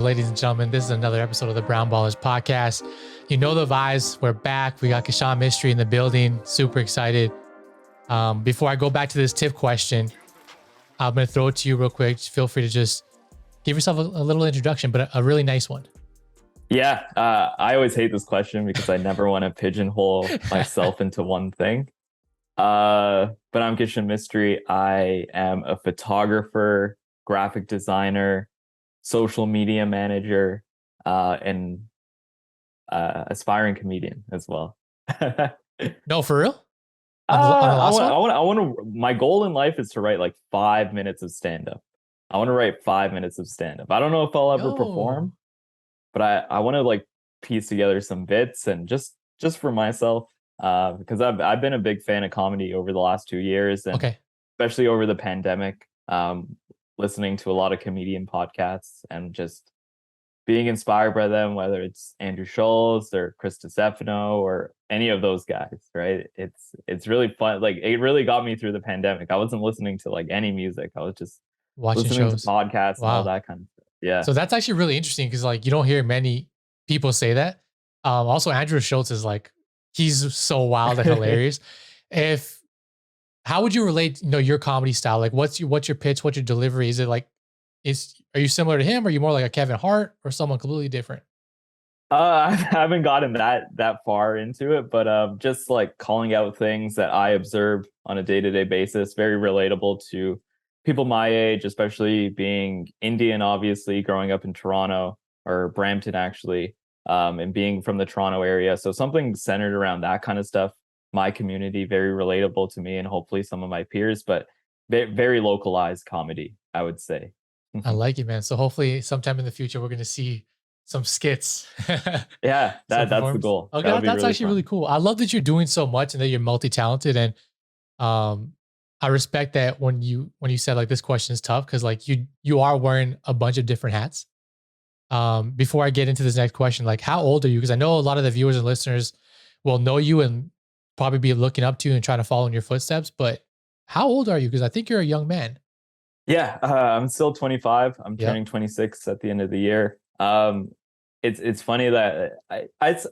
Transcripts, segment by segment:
Ladies and gentlemen, this is another episode of the Brown Ballers podcast. You know the vibes. We're back. We got Kishan Mistry in the building. Super excited. Before I go back to this tip question, I'm going to throw it to you real quick. Just feel free to just give yourself a little introduction, but a really nice one. Yeah, I always hate this question because I never want to pigeonhole myself into one thing. But I'm Kishan Mistry. I am a photographer, graphic designer, social media manager, and aspiring comedian as well. No, for real? On the last one? I want to. My goal in life is to write like 5 minutes of stand up. I want to write 5 minutes of stand up. I don't know if I'll ever perform, but I want to like piece together some bits and just for myself, because I've been a big fan of comedy over the last 2 years, and especially over the pandemic, listening to a lot of comedian podcasts and just being inspired by them, whether it's Andrew Schultz or Chris Stefano or any of those guys, right? It's really fun. Like, it really got me through the pandemic. I wasn't listening to like any music. I was just watching listening shows, to podcasts and all that kind of stuff. Yeah. So that's actually really interesting because like you don't hear many people say that. Also, Andrew Schultz is like, he's so wild and hilarious. How would you relate, your comedy style? Like, what's your pitch? What's your delivery? Is it like, are you similar to him? Or are you more like a Kevin Hart or someone completely different? I haven't gotten that far into it, but just like calling out things that I observe on a day-to-day basis, very relatable to people my age, especially being Indian, obviously, growing up in Toronto or Brampton, actually, and being from the Toronto area. So something centered around that kind of stuff, my community, very relatable to me and hopefully some of my peers, but very localized comedy, I would say. I like it, man. So hopefully sometime in the future, we're going to see some skits. Yeah, that's the goal. Okay, that's really actually really cool. I love that you're doing so much and that you're multi-talented. And I respect that when you said like this question is tough, because like you are wearing a bunch of different hats. Before I get into this next question, like how old are you? Because I know a lot of the viewers and listeners will know you and probably be looking up to you and trying to follow in your footsteps. But how old are you? Because I think you're a young man. Yeah, I'm still 25. I'm turning 26 at the end of the year. It's funny that it's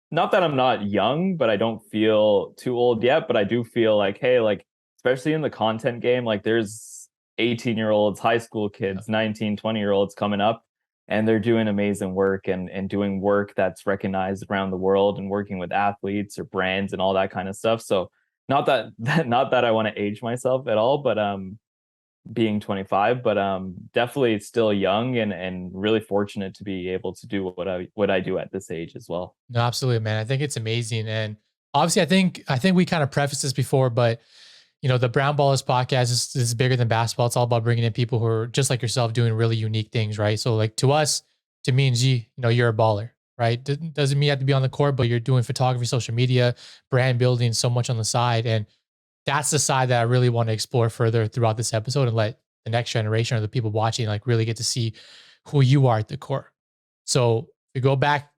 not that I'm not young, but I don't feel too old yet. But I do feel like, hey, like especially in the content game, like there's 18-year-olds, high school kids, 19, 20-year-olds coming up, and they're doing amazing work and doing work that's recognized around the world and working with athletes or brands and all that kind of stuff. So not that I want to age myself at all, but being 25, but definitely still young and really fortunate to be able to do what I do at this age as well. No, absolutely, man. I think it's amazing. And obviously I think we kind of prefaced this before, but the Brown Ballers podcast is bigger than basketball. It's all about bringing in people who are just like yourself doing really unique things, right? So like to me and G, you're a baller, right? Doesn't mean you have to be on the court, but you're doing photography, social media, brand building, so much on the side. And that's the side that I really want to explore further throughout this episode and let the next generation or the people watching like really get to see who you are at the core. So we go back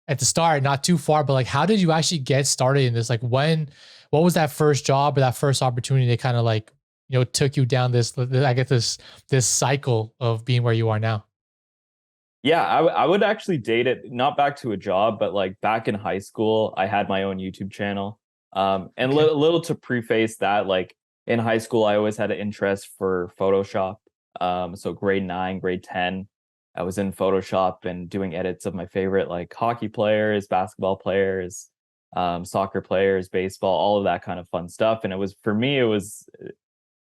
at the start, not too far, but like, how did you actually get started in this? Like what was that first job or that first opportunity that kind of like, took you down this cycle of being where you are now? Yeah, I would actually date it, not back to a job, but like back in high school, I had my own YouTube channel. And little to preface that, like in high school, I always had an interest for Photoshop. So grade 9, grade 10, I was in Photoshop and doing edits of my favorite like hockey players, basketball players, soccer players, baseball, all of that kind of fun stuff. And for me, it was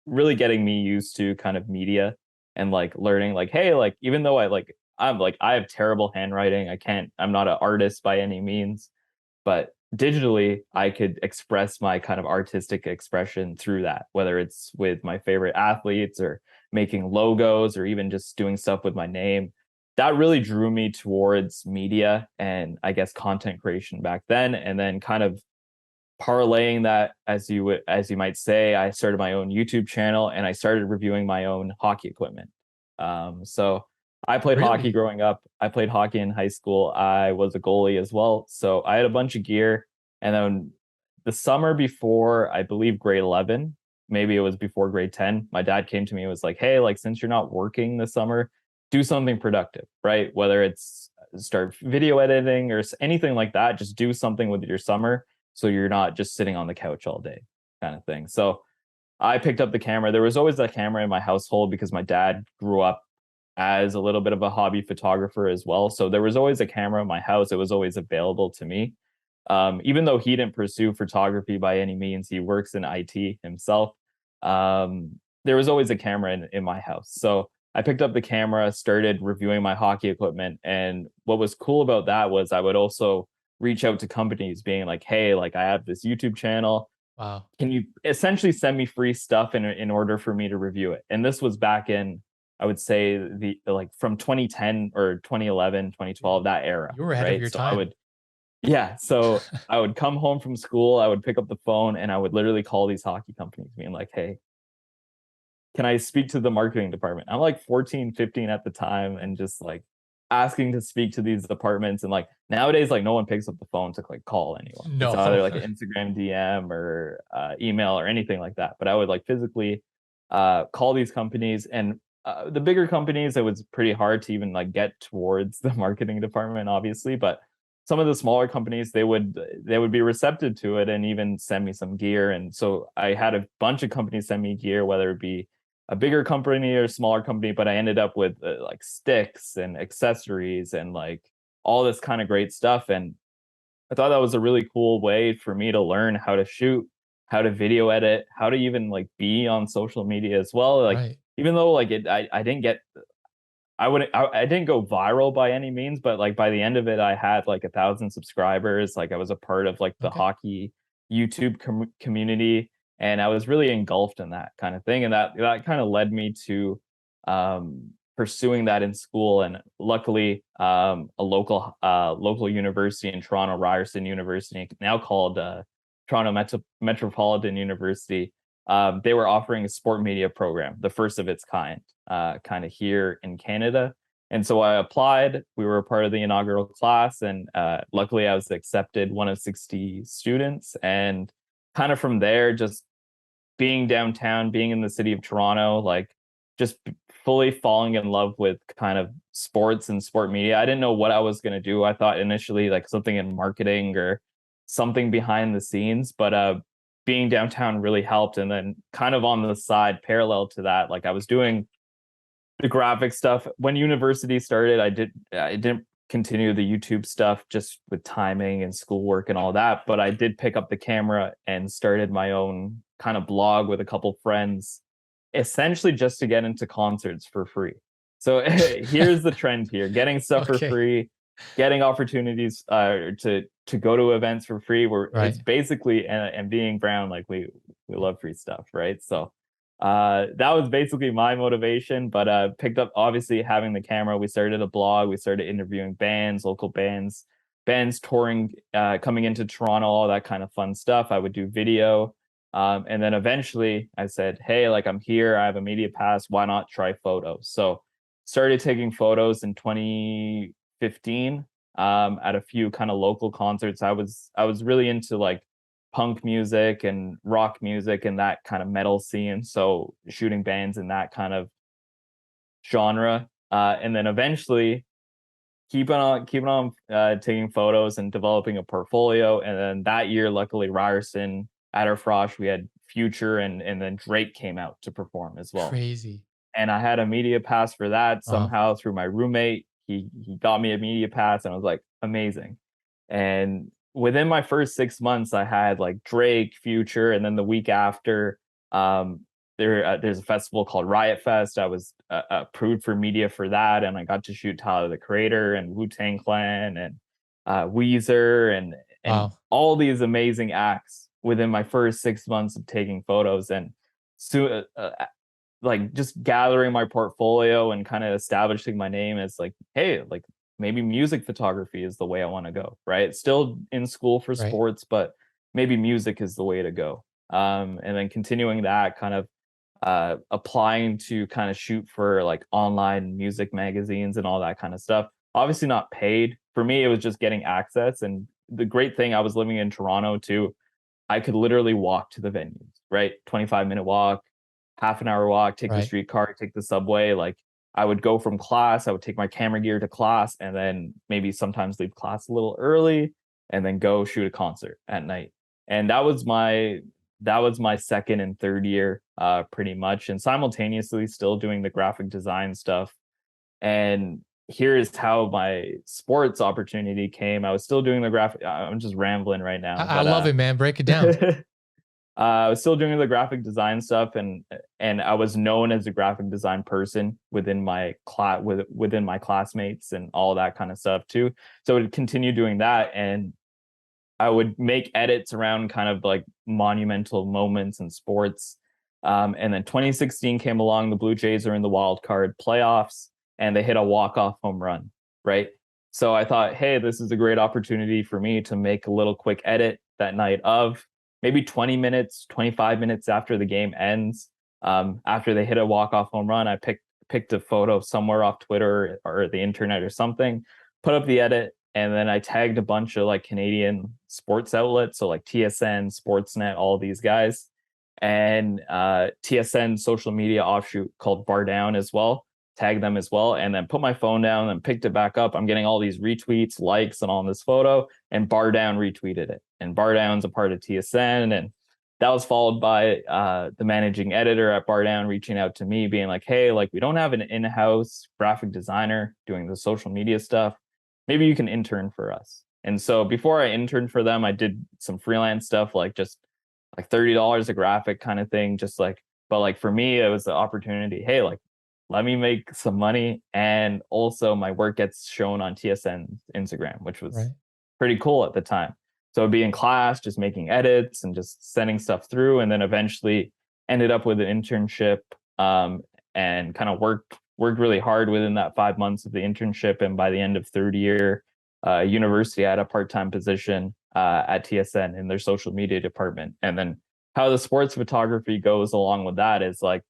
really getting me used to kind of media and like learning like, hey, like even though I have terrible handwriting, I'm not an artist by any means, but digitally I could express my kind of artistic expression through that, whether it's with my favorite athletes or making logos or even just doing stuff with my name. That really drew me towards media and I guess content creation back then. And then kind of parlaying that, as you might say, I started my own YouTube channel and I started reviewing my own hockey equipment. So I played hockey growing up. I played hockey in high school. I was a goalie as well. So I had a bunch of gear. And then the summer before, I believe grade 11, maybe it was before grade 10, my dad came to me and was like, hey, like, since you're not working this summer, do something productive, right? Whether it's start video editing or anything like that, just do something with your summer so you're not just sitting on the couch all day, kind of thing. So I picked up the camera. There was always a camera in my household because my dad grew up as a little bit of a hobby photographer as well. So there was always a camera in my house. It was always available to me. Even though he didn't pursue photography by any means, he works in IT himself. There was always a camera in my house. So I picked up the camera, started reviewing my hockey equipment. And what was cool about that was I would also reach out to companies being like, hey, like I have this YouTube channel. Wow. Can you essentially send me free stuff in order for me to review it? And this was back in, I would say the like from 2010 or 2011, 2012, that era, You were ahead of right? your So I time. would, yeah. So I would come home from school, I would pick up the phone and I would literally call these hockey companies being like, hey, can I speak to the marketing department? I'm like 14, 15 at the time and just like asking to speak to these departments. And like nowadays, like no one picks up the phone to like call anyone. It's No. either like an Instagram DM or email or anything like that. But I would like physically call these companies and the bigger companies, it was pretty hard to even like get towards the marketing department, obviously. But some of the smaller companies, they would be receptive to it and even send me some gear. And so I had a bunch of companies send me gear, whether it be a bigger company or a smaller company, but I ended up with like sticks and accessories and like all this kind of great stuff. And I thought that was a really cool way for me to learn how to shoot, how to video edit, how to even like be on social media as well. Like, Right. even though like I didn't get, I didn't go viral by any means, but like by the end of it, I had like 1,000 subscribers. Like I was a part of like the Okay. hockey YouTube community, and I was really engulfed in that kind of thing. And that kind of led me to pursuing that in school. And luckily, a local university in Toronto, Ryerson University, now called Toronto Metropolitan University, they were offering a sport media program, the first of its kind of here in Canada. And so I applied. We were a part of the inaugural class, and luckily I was accepted, one of 60 students. And kind of from there, just being downtown, being in the city of Toronto, like just fully falling in love with kind of sports and sport media. I didn't know what I was going to do. I thought initially like something in marketing or something behind the scenes, but being downtown really helped. And then kind of on the side, parallel to that, like I was doing the graphic stuff when university started. I didn't continue the YouTube stuff just with timing and schoolwork and all that, but I did pick up the camera and started my own kind of blog with a couple friends, essentially just to get into concerts for free. So here's the trend here: getting stuff for Okay. free, getting opportunities to go to events for free. Where it's Right. basically, and being brown, like we love free stuff, right? So that was basically my motivation. But picked up, obviously, having the camera. We started a blog. We started interviewing bands, local bands, bands touring, coming into Toronto, all that kind of fun stuff. I would do video. And then eventually I said, hey, like I'm here, I have a media pass, why not try photos? So started taking photos in 2015 at a few kind of local concerts. I was really into like punk music and rock music and that kind of metal scene. So shooting bands in that kind of genre. And then eventually keeping on taking photos and developing a portfolio. And then that year, luckily, Ryerson at our Frosh, we had Future and then Drake came out to perform as well. Crazy. And I had a media pass for that Uh-huh. somehow through my roommate. He got me a media pass, and I was like, amazing. And within my first 6 months, I had like Drake, Future, and then the week after, um, there's a festival called Riot Fest. I was approved for media for that, and I got to shoot Tyler the Creator and Wu Tang Clan and Weezer and Wow. all these amazing acts within my first 6 months of taking photos. And so like just gathering my portfolio and kind of establishing my name as like, hey, like maybe music photography is the way I want to go, right? Still in school for Right. sports, but maybe music is the way to go. And then continuing that kind of applying to kind of shoot for like online music magazines and all that kind of stuff. Obviously not paid. For me, it was just getting access. And the great thing, I was living in Toronto too. I could literally walk to the venues, right? 25-minute walk, half an hour walk, take the Right. streetcar, take the subway. Like I would go from class, I would take my camera gear to class, and then maybe sometimes leave class a little early and then go shoot a concert at night. And that was my second and third year, pretty much, and simultaneously still doing the graphic design stuff. And here is how my sports opportunity came. I was still doing the graphic. I'm just rambling right now, I love it, man. Break it down. I was still doing the graphic design stuff, and I was known as a graphic design person within my within my classmates and all that kind of stuff too. So I would continue doing that, and I would make edits around kind of like monumental moments in sports. And then 2016 came along. The Blue Jays are in the wild card playoffs, and they hit a walk-off home run, right? So I thought, hey, this is a great opportunity for me to make a little quick edit that night of maybe 20 minutes, 25 minutes after the game ends. After they hit a walk-off home run, I picked a photo somewhere off Twitter or the internet or something, put up the edit, and then I tagged a bunch of like Canadian sports outlets, so like TSN, Sportsnet, all these guys, and TSN social media offshoot called Bar Down as well. Tagged them as well, and then put my phone down and picked it back up. I'm getting all these retweets, likes, and on this photo, and Bar Down retweeted it. And Bar Down's a part of TSN, and that was followed by the managing editor at Bar Down reaching out to me, being like, "Hey, like we don't have an in-house graphic designer doing the social media stuff. Maybe you can intern for us." And so before I interned for them, I did some freelance stuff, like just like $30 a graphic kind of thing, just like. But like for me, it was the opportunity. Hey, like let me make some money, and also my work gets shown on TSN's Instagram, which was Right. pretty cool at the time. So I'd be in class just making edits and just sending stuff through, and then eventually ended up with an internship, and kind of worked really hard within that 5 months of the internship. And by the end of third year university, I had a part-time position at TSN in their social media department. And then how the sports photography goes along with that is like,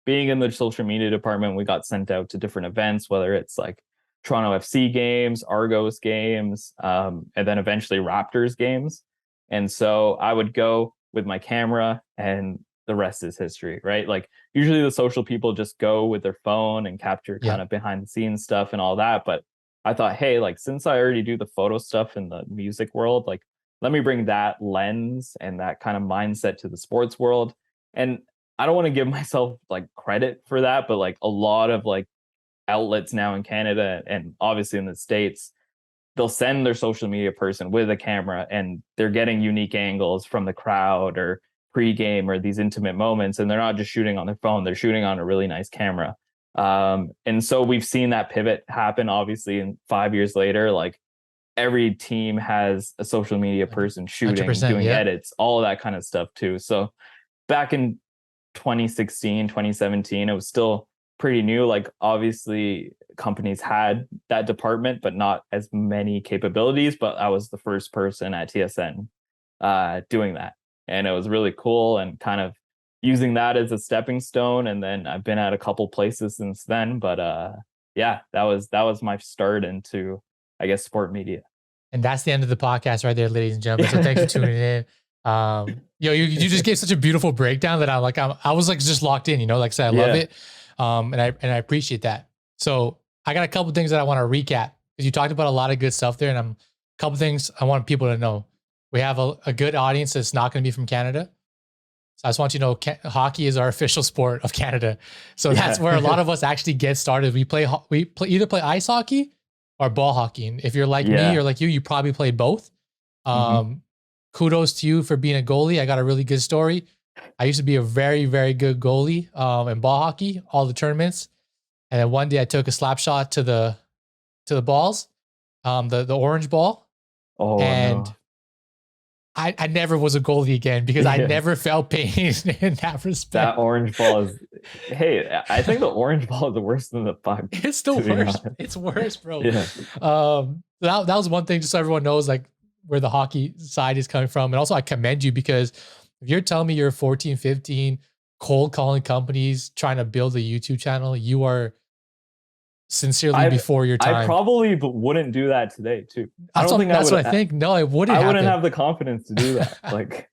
being in the social media department, we got sent out to different events, whether it's like Toronto FC games, Argos games, and then eventually Raptors games. And so I would go with my camera, and the rest is history, right? Like usually the social people just go with their phone and capture kind of behind the scenes stuff and all that. But I thought, hey, like since I already do the photo stuff in the music world, like let me bring that lens and that kind of mindset to the sports world. And I don't want to give myself like credit for that, but like a lot of like outlets now in Canada and obviously in the States, they'll send their social media person with a camera, and they're getting unique angles from the crowd or pregame or these intimate moments. And they're not just shooting on their phone, they're shooting on a really nice camera. And so we've seen that pivot happen, obviously, and 5 years later, like every team has a social media person shooting, doing edits, all of that kind of stuff too. So back in 2016, 2017, it was still pretty new. Like obviously companies had that department, but not as many capabilities. But I was the first person at TSN doing that. And it was really cool, and kind of using that as a stepping stone. And then I've been at a couple places since then. But yeah, that was my start into, I guess, sport media. And that's the end of the podcast right there, ladies and gentlemen. So thanks for tuning in. You just gave such a beautiful breakdown that I was like just locked in, like I said, I love it. And I appreciate that. So I got a couple things that I want to recap, because you talked about a lot of good stuff there, and a couple things I want people to know. We have a good audience that's not going to be from Canada. So I just want you to know, hockey is our official sport of Canada. So that's where a lot of us actually get started. We either play ice hockey or ball hockey. And if you're like me or like you probably played both. Kudos to you for being a goalie. I got a really good story. I used to be a very, very good goalie in ball hockey, all the tournaments. And then one day I took a slap shot to the balls, the orange ball. Oh, and no. I never was a goalie again, because I never felt pain in that respect. That orange ball is, hey, I think the orange ball is worse than the puck. It's still worse. It's worse, bro. Yeah. That was one thing, just so everyone knows like where the hockey side is coming from. And also I commend you, because if you're telling me you're 14, 15, cold calling companies, trying to build a YouTube channel, you are sincerely before your time. I probably wouldn't do that today too. That's what I think. No, I wouldn't. I wouldn't have the confidence to do that. Like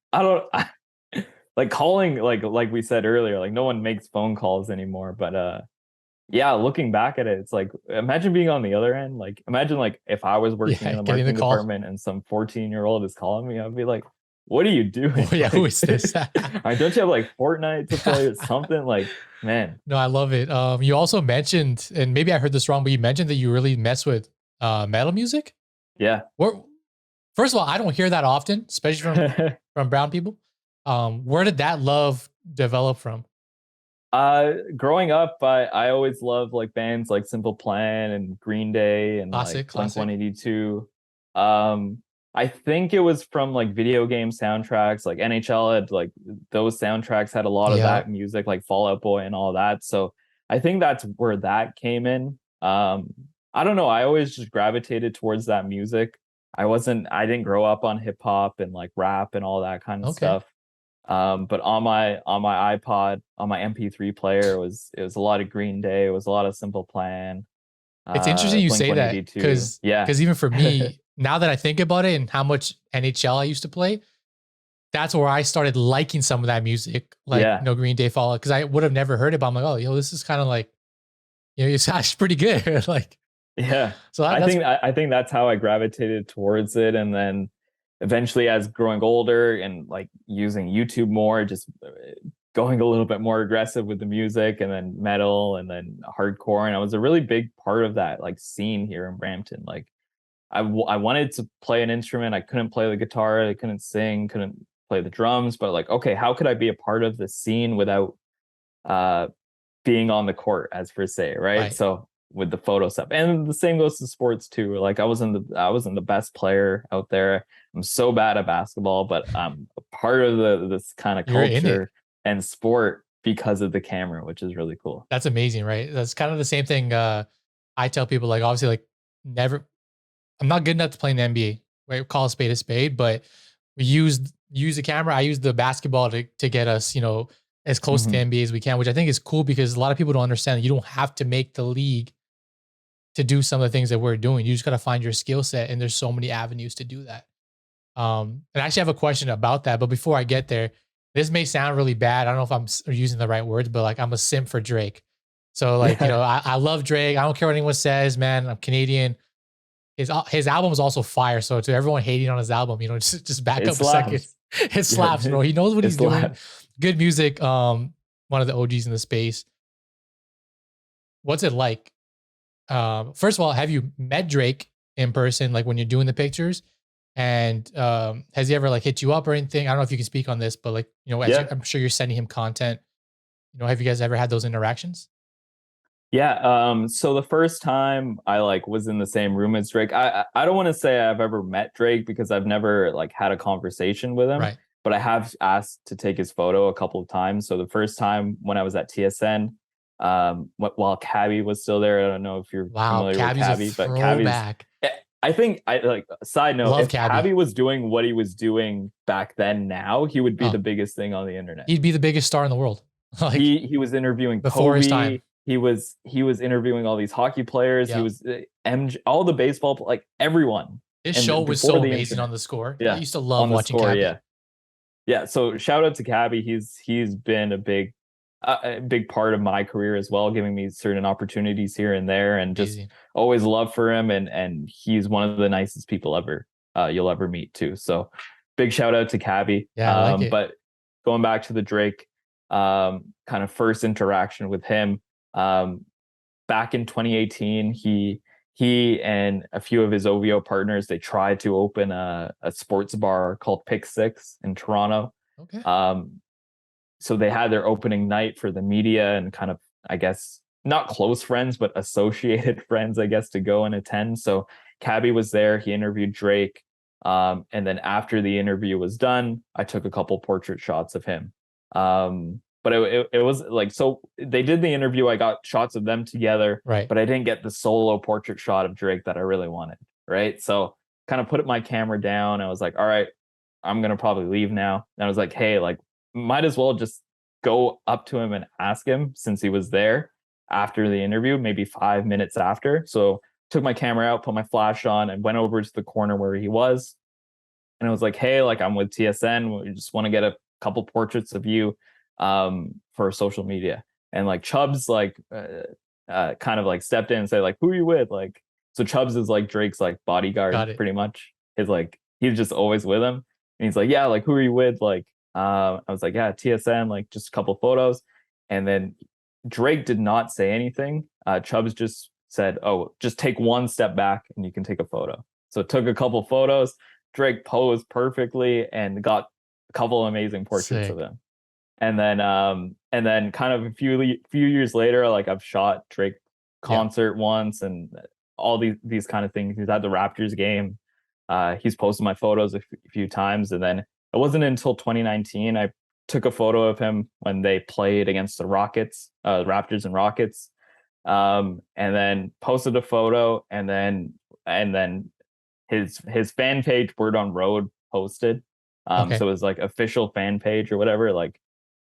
like calling, like we said earlier, like no one makes phone calls anymore. But Yeah, looking back at it, it's like imagine being on the other end. Like imagine like if I was working in Yeah, the getting the marketing call. department and some 14-year-old is calling me, I'd be like, what are you Oh, doing? yeah, who Like, is this? don't you have like Fortnite to play or something? Like, man, No, I love it. You also mentioned, and maybe I heard this wrong, but you mentioned that you really mess with metal music. yeah. Where, first of all, I don't hear that often, especially from brown people. Where did that love develop from? Growing up, I always loved like bands like Simple Plan and Green Day and like Classic, Blink classic. 182. Um, I think it was from like video game soundtracks, like NHL had like those soundtracks had a lot of Yeah. that music, like Fallout Boy and all that. So I think that's where that came in. I don't know. I always just gravitated towards that music. I didn't grow up on hip hop and like rap and all that kind of Okay. stuff. But on my iPod, on my MP3 player, it was a lot of Green Day, it was a lot of Simple Plan, It's interesting you Blink say that 182. Yeah. because even for me, now that I think about it and how much NHL I used to play, that's where I started liking some of that music, like Yeah. Green Day Fallout, because I would have never heard it, but I'm like, oh, yo, this is kind of like, it's actually pretty good. Like, Yeah. so that's I think that's how I gravitated towards it. And then eventually as growing older and like using YouTube more, just going a little bit more aggressive with the music and then metal and then hardcore. And I was a really big part of that like scene here in Brampton. Like I wanted to play an instrument. I couldn't play the guitar. I couldn't sing, couldn't play the drums, but like, okay, how could I be a part of the scene without uh, being on the court as per se, right? right. So with the photo stuff, and the same goes to sports too. Like I wasn't the best player out there. I'm so bad at basketball, but I'm a part of this kind of You're in it. culture and sport because of the camera, which is really cool. That's amazing, right? That's kind of the same thing. I tell people, like, obviously, like, never. I'm not good enough to play in the NBA. Right? Call a spade a spade, but we use the camera. I use the basketball to get us, as close to the Hmm. NBA as we can, which I think is cool because a lot of people don't understand that you don't have to make the league to do some of the things that we're doing. You just got to find your skill set, and there's so many avenues to do that. And I actually have a question about that, but before I get there, this may sound really bad. I don't know if I'm using the right words, but like I'm a simp for Drake. So like, Yeah, I love Drake. I don't care what anyone says, man. I'm Canadian. His album is also fire. So to everyone hating on his album, just back it up a second. slaps. It Yeah, slaps, bro. He knows what it he's doing. slaps. Good music. One of the OGs in the space. What's it like? First of all, have you met Drake in person, like when you're doing the pictures? And has he ever like hit you up or anything? I don't know if you can speak on this, but like, Yeah. I'm sure you're sending him content. Have you guys ever had those interactions? Yeah, so the first time I like was in the same room as Drake, I don't want to say I've ever met Drake because I've never like had a conversation with him, Right. but I have asked to take his photo a couple of times. So the first time when I was at TSN, while Cabby was still there, I don't know if you're Wow. familiar with Cabby's a Cabby, but Cabby's throwback. I think I like side note, Love if Cabby Cabby. was doing what he was doing back then now, he would be Oh, the biggest thing on the internet. he'd be the biggest star in the world. Like He was interviewing before his time. Kobe. He was interviewing all these hockey players. He Yeah. was MJ, all the baseball like everyone. His And show was before so the amazing on internet, the score. I yeah, used to love on the watching score, Cabby. yeah, yeah. So shout out to Cabby. He's been a big part of my career as well, giving me certain opportunities here and there, and just Amazing. always love for him. And he's one of the nicest people ever you'll ever meet too. So big shout out to Cabby. Yeah, I like it. But going back to the Drake kind of first interaction with him, back in 2018, he and a few of his OVO partners they tried to open a sports bar called Pick Six in Toronto. Okay. Um, so they had their opening night for the media and kind of I guess not close friends but associated friends I guess to go and attend. So Cabby was there. He interviewed Drake, and then after the interview was done, I took a couple portrait shots of him. But it was like so they did the interview. I got shots of them together, Right. but I didn't get the solo portrait shot of Drake that I really wanted. Right, so kind of put my camera down. I was like, all right, I'm gonna probably leave now. And I was like, hey, like might as well just go up to him and ask him since he was there after the interview, maybe 5 minutes after. So took my camera out, put my flash on, and went over to the corner where he was. And I was like, hey, like I'm with TSN. We just want to get a couple portraits of you for social media. And like Chubbs, like kind of like stepped in and said like, "Who are you with?" Like, so Chubbs is like Drake's like bodyguard, Got it. pretty much. His like he's just always with him, and he's like, "Yeah, like who are you with?" Like, I was like, "Yeah, TSN, like just a couple photos," and then Drake did not say anything. Chubbs just said, "Oh, just take one step back and you can take a photo." So took a couple photos. Drake posed perfectly and got a couple amazing portraits of Sick. him. And then kind of a few years later, like I've shot Drake Yeah. concert once and all these kind of things. He's at the Raptors game. He's posted my photos a few times, and then it wasn't until 2019 I took a photo of him when they played against the Rockets, Raptors and Rockets, and then posted a photo, and then his fan page, Word on Road, posted. Okay. So it was like official fan page or whatever. Like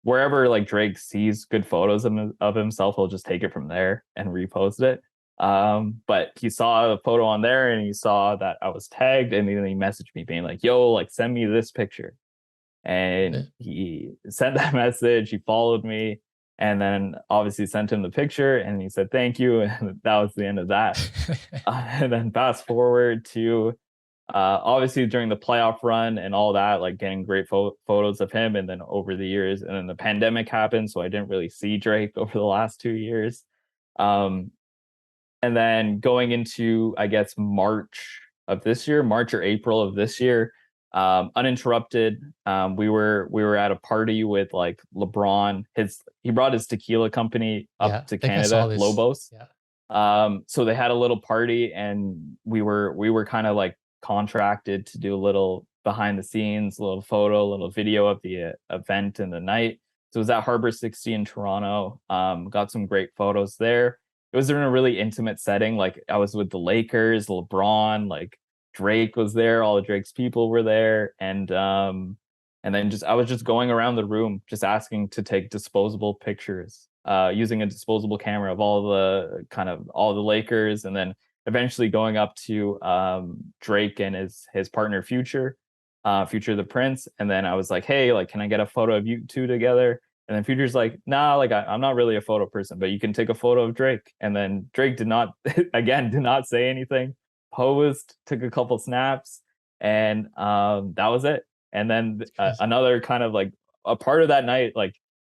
wherever like Drake sees good photos of himself, he'll just take it from there and repost it. But he saw a photo on there and he saw that I was tagged, and then he messaged me being like, "Yo, like send me this picture." And he sent that message. He followed me, and then obviously sent him the picture, and he said thank you, and that was the end of that. And then fast forward to obviously during the playoff run and all that, like getting great photos of him, and then over the years, and then the pandemic happened, so I didn't really see Drake over the last 2 years. Um, and then going into, I guess, March or April of this year, uninterrupted. We were at a party with like LeBron. He brought his tequila company Yeah. up I to think I saw Canada, this. Lobos. Yeah. So they had a little party, and we were kind of like contracted to do a little behind the scenes, a little photo, a little video of the event and the night. So it was at Harbor 60 in Toronto. Got some great photos there. It was in a really intimate setting. Like I was with the Lakers, LeBron, like Drake was there, all of Drake's people were there, and then just I was just going around the room just asking to take disposable pictures, using a disposable camera of all the Lakers, and then eventually going up to Drake and his partner Future, Future the Prince, and then I was like, "Hey, like, can I get a photo of you two together?" And then Future's like, "Nah, like I'm not really a photo person, but you can take a photo of Drake." And then Drake did not, again, did not say anything, posed, took a couple snaps, and that was it. And then It's crazy. another kind of like a part of that night, like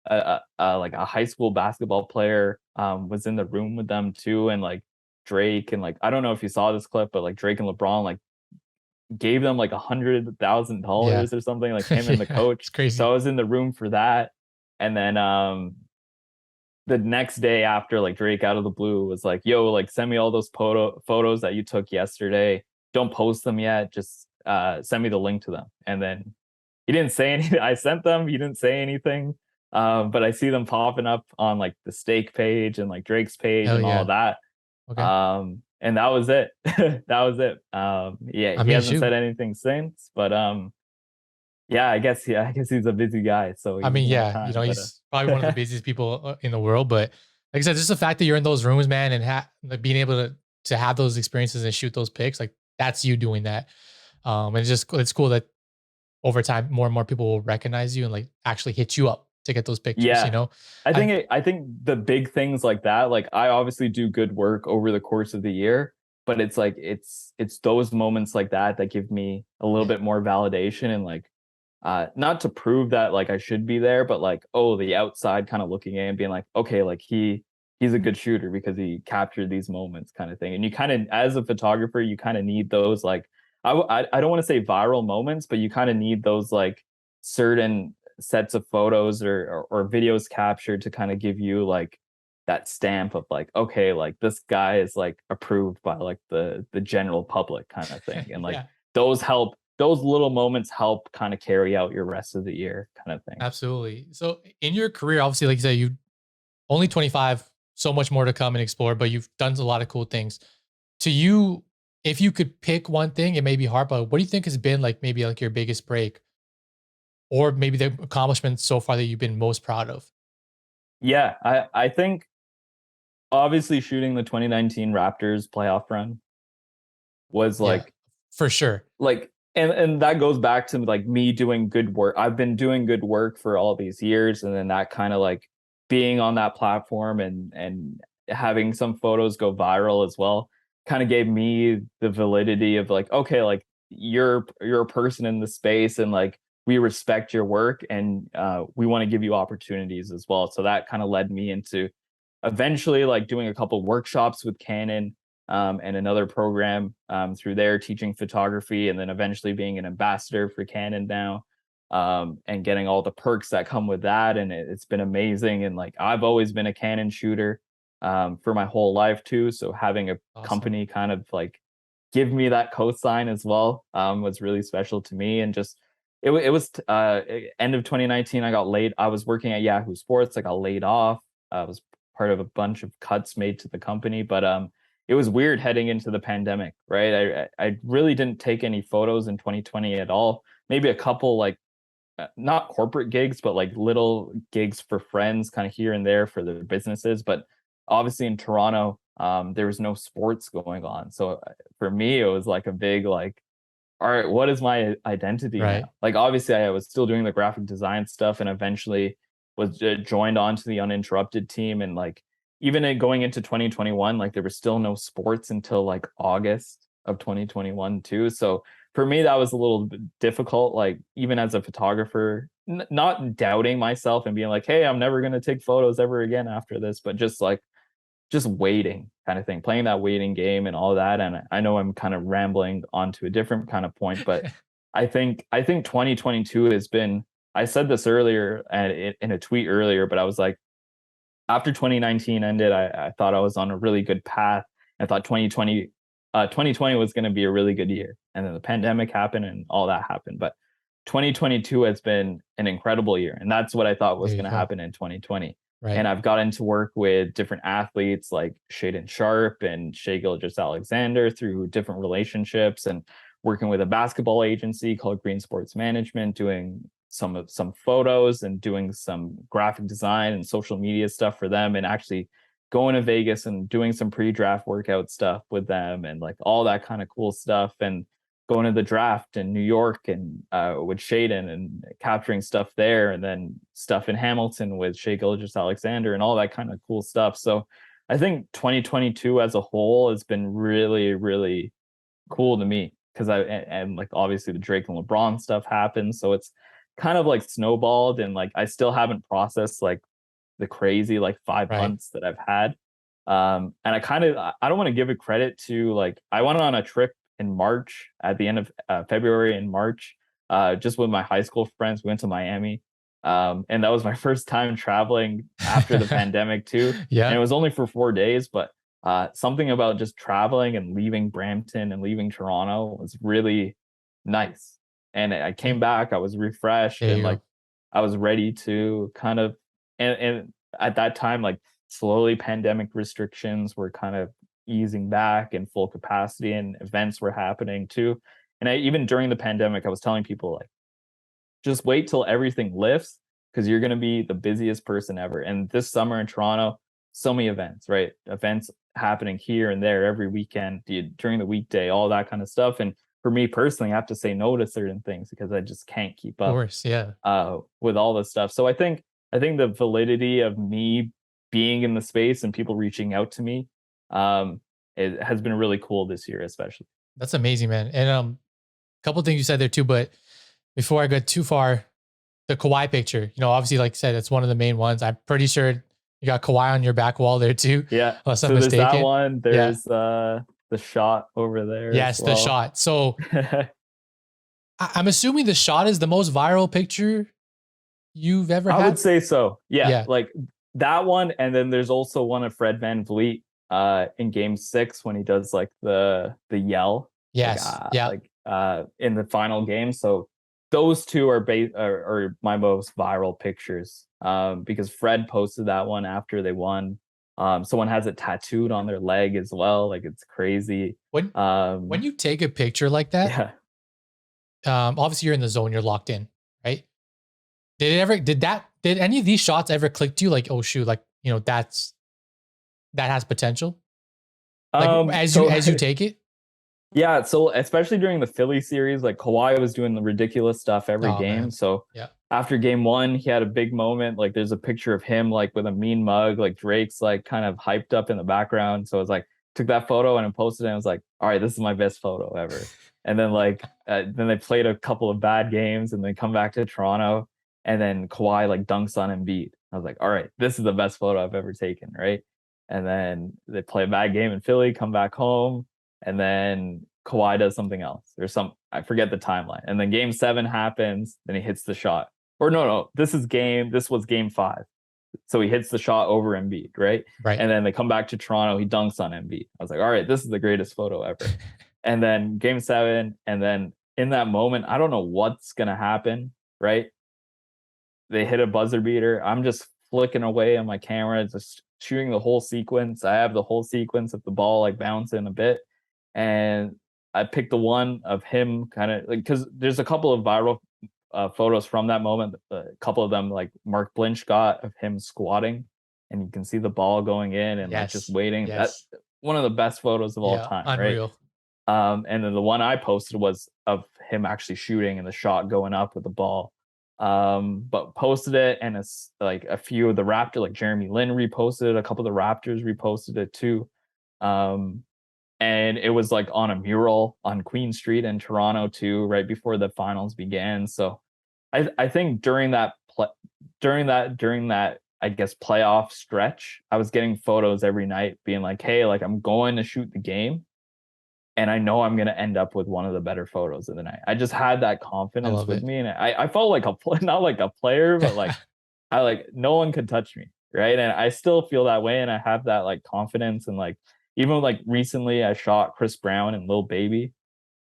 a high school basketball player was in the room with them too, and like Drake, and like I don't know if you saw this clip, but like Drake and LeBron like gave them like Yeah. $100,000 or something, like him and the Yeah. coach. It's So crazy. I was in the room for that, and then the next day after, like Drake out of the blue was like, "Yo, like send me all those photos that you took yesterday. Don't post them yet. Just send me the link to them." And then he didn't say anything. I sent them. He didn't say anything. But I see them popping up on like the Stake page and like Drake's page Hell and all of yeah. that. Okay. And that was it. That was it. Yeah, I he mean, hasn't said shoot. anything since. But yeah, I guess he's a busy guy, so I he mean, doesn't have yeah, time. But he's probably one of the busiest people in the world. But like I said, just the fact that you're in those rooms, man, and like being able to have those experiences and shoot those pics, like that's you doing that. And it's cool that over time, more and more people will recognize you and like actually hit you up to get those pictures. yeah, I I think the big things like that, like I obviously do good work over the course of the year, but it's like it's those moments like that that give me a little yeah, bit more validation, and like not to prove that like I should be there, but like, oh, the outside kind of looking in and being like, okay, like he's a good shooter because he captured these moments, kind of thing. And you kind of, as a photographer, you kind of need those like I don't want to say viral moments, but you kind of need those like certain sets of photos or videos captured to kind of give you like that stamp of like, okay, like this guy is like approved by like the general public, kind of thing. And like yeah, those little moments help kind of carry out your rest of the year, kind of thing. absolutely. So in your career, obviously, like you said, you only 25, so much more to come and explore, but you've done a lot of cool things. To you, if you could pick one thing, it may be hard, but what do you think has been like maybe like your biggest break or maybe the accomplishment so far that you've been most proud of? Yeah, I think obviously shooting the 2019 Raptors playoff run was Yeah, for sure. and that goes back to like me doing good work. I've been doing good work for all these years, and then that kind of like being on that platform and having some photos go viral as well kind of gave me the validity of like, okay, like you're a person in the space, and like we respect your work, and we want to give you opportunities as well. So that kind of led me into eventually like doing a couple workshops with Canon, and another program through there teaching photography, and then eventually being an ambassador for Canon now, and getting all the perks that come with that. And it's been amazing. And like I've always been a Canon shooter for my whole life too. So having a Awesome. company kind of like give me that cosign as well was really special to me. And just it was end of 2019. I was working at Yahoo Sports. I got laid off. I was part of a bunch of cuts made to the company, but it was weird heading into the pandemic, right? I really didn't take any photos in 2020 at all. Maybe a couple like not corporate gigs, but like little gigs for friends, kind of here and there for their businesses. But obviously in Toronto, there was no sports going on, so for me it was like a big like, all right, what is my identity Right. now? Like obviously I was still doing the graphic design stuff, and eventually was joined onto the uninterrupted team. And like even going into 2021, like there was still no sports until like August of 2021 too. So for me that was a little bit difficult, like even as a photographer, not doubting myself and being like, hey, I'm never going to take photos ever again after this, but just like just waiting kind of thing, playing that waiting game and all that. And I know I'm kind of rambling onto a different kind of point, but I think 2022 has been. I said this earlier in a tweet earlier, but I was like, after 2019 ended, I thought I was on a really good path. I thought 2020 was going to be a really good year, and then the pandemic happened and all that happened. But 2022 has been an incredible year, and that's what I thought was There you going to go. happen in 2020. Right. And I've gotten to work with different athletes like Shaden Sharp and Shea Gilgeous-Alexander through different relationships, and working with a basketball agency called Green Sports Management, doing some photos and doing some graphic design and social media stuff for them, and actually going to Vegas and doing some pre-draft workout stuff with them, and like all that kind of cool stuff, and going to the draft in New York and with Shaden and capturing stuff there, and then stuff in Hamilton with Shea Gilgeous-Alexander and all that kind of cool stuff. So I think 2022 as a whole has been really, really cool to me, because and like obviously the Drake and LeBron stuff happened, so it's kind of like snowballed, and like I still haven't processed like the crazy like five Right. months that I've had. And I don't want to give it credit to, like I went on a trip in March, at the end of February and March, just with my high school friends. We went to Miami. And that was my first time traveling after the pandemic too. And Yeah. it was only for 4 days, but something about just traveling and leaving Brampton and leaving Toronto was really nice. And I Yeah. came back, I was refreshed, There and you like go. I was ready to kind of, and at that time, like slowly pandemic restrictions were kind of easing back in full capacity, and events were happening too. And even during the pandemic, I was telling people like, just wait till everything lifts, because you're going to be the busiest person ever. And this summer in Toronto, so many events, right? Events happening here and there every weekend, during the weekday, all that kind of stuff. And for me personally, I have to say no to certain things because I just can't keep Of up course. Yeah. with all this stuff. So I think the validity of me being in the space and people reaching out to me, it has been really cool this year, especially. That's amazing, man. And a couple things you said there too, but before I go too far, the Kawhi picture, obviously, like I said, it's one of the main ones. I'm pretty sure you got Kawhi on your back wall there too, Yeah. unless I'm So there's that mistaken. one. Yeah. There's the shot over there as Yes, the well. shot. So I'm assuming the shot is the most viral picture you've ever I would had. say so. Yeah, Yeah. like that one, and then there's also one of Fred Van Vliet in game 6 when he does like the yell, like Yes. Yeah. in the final game. So those two are my most viral pictures, because Fred posted that one after they won. Someone has it tattooed on their leg as well, like it's crazy. When when Um you take a picture like that, yeah. obviously you're in the zone, you're locked in, right? Did any of these shots ever click to you like, oh shoot, like, that has potential? Like as you So as you take it? yeah, so especially during the Philly series, like Kawhi was doing the ridiculous stuff every Oh game. man. So Yeah. after game one, he had a big moment. Like there's a picture of him like with a mean mug, like Drake's like kind of hyped up in the background. So it's like took that photo and posted it and I was like, all right, this is my best photo ever. And then then they played a couple of bad games and then come back to Toronto and then Kawhi like dunks on Embiid. I was like, all right, this is the best photo I've ever taken, right? And then they play a bad game in Philly, come back home, and then Kawhi does something else. There's some I forget the timeline. And then game seven happens, then he hits the shot. Or no, this was game five. So he hits the shot over Embiid, right? Right. And then they come back to Toronto, he dunks on Embiid. I was like, all right, this is the greatest photo ever. And then game seven, and then in that moment, I don't know what's gonna happen, right? They hit a buzzer beater. I'm just flicking away on my camera, just shooting the whole sequence. I have the whole sequence of the ball like bouncing a bit. And I picked the one of him kind of like because there's a couple of viral photos from that moment. A couple of them, like Mark Blinch got of him squatting, and you can see the ball going in and like just Yes. waiting. That's Yes. one of the best photos of all Yeah. time, right? Unreal. And then the one I posted was of him actually shooting and the shot going up with the ball. But posted it, and it's like a few of the Raptors, like Jeremy Lin reposted it, a couple of the Raptors reposted it too. Um, and it was like on a mural on Queen Street in Toronto too, right before the finals began. So I think during that I guess playoff stretch, I was getting photos every night being like, hey, like I'm going to shoot the game and I know I'm going to end up with one of the better photos of the night. I just had that I confidence love with it. me, and I felt like not like a player, but like I like no one could touch me, right? And I still feel that way, and I have that like confidence, and like even like recently, I shot Chris Brown and Lil Baby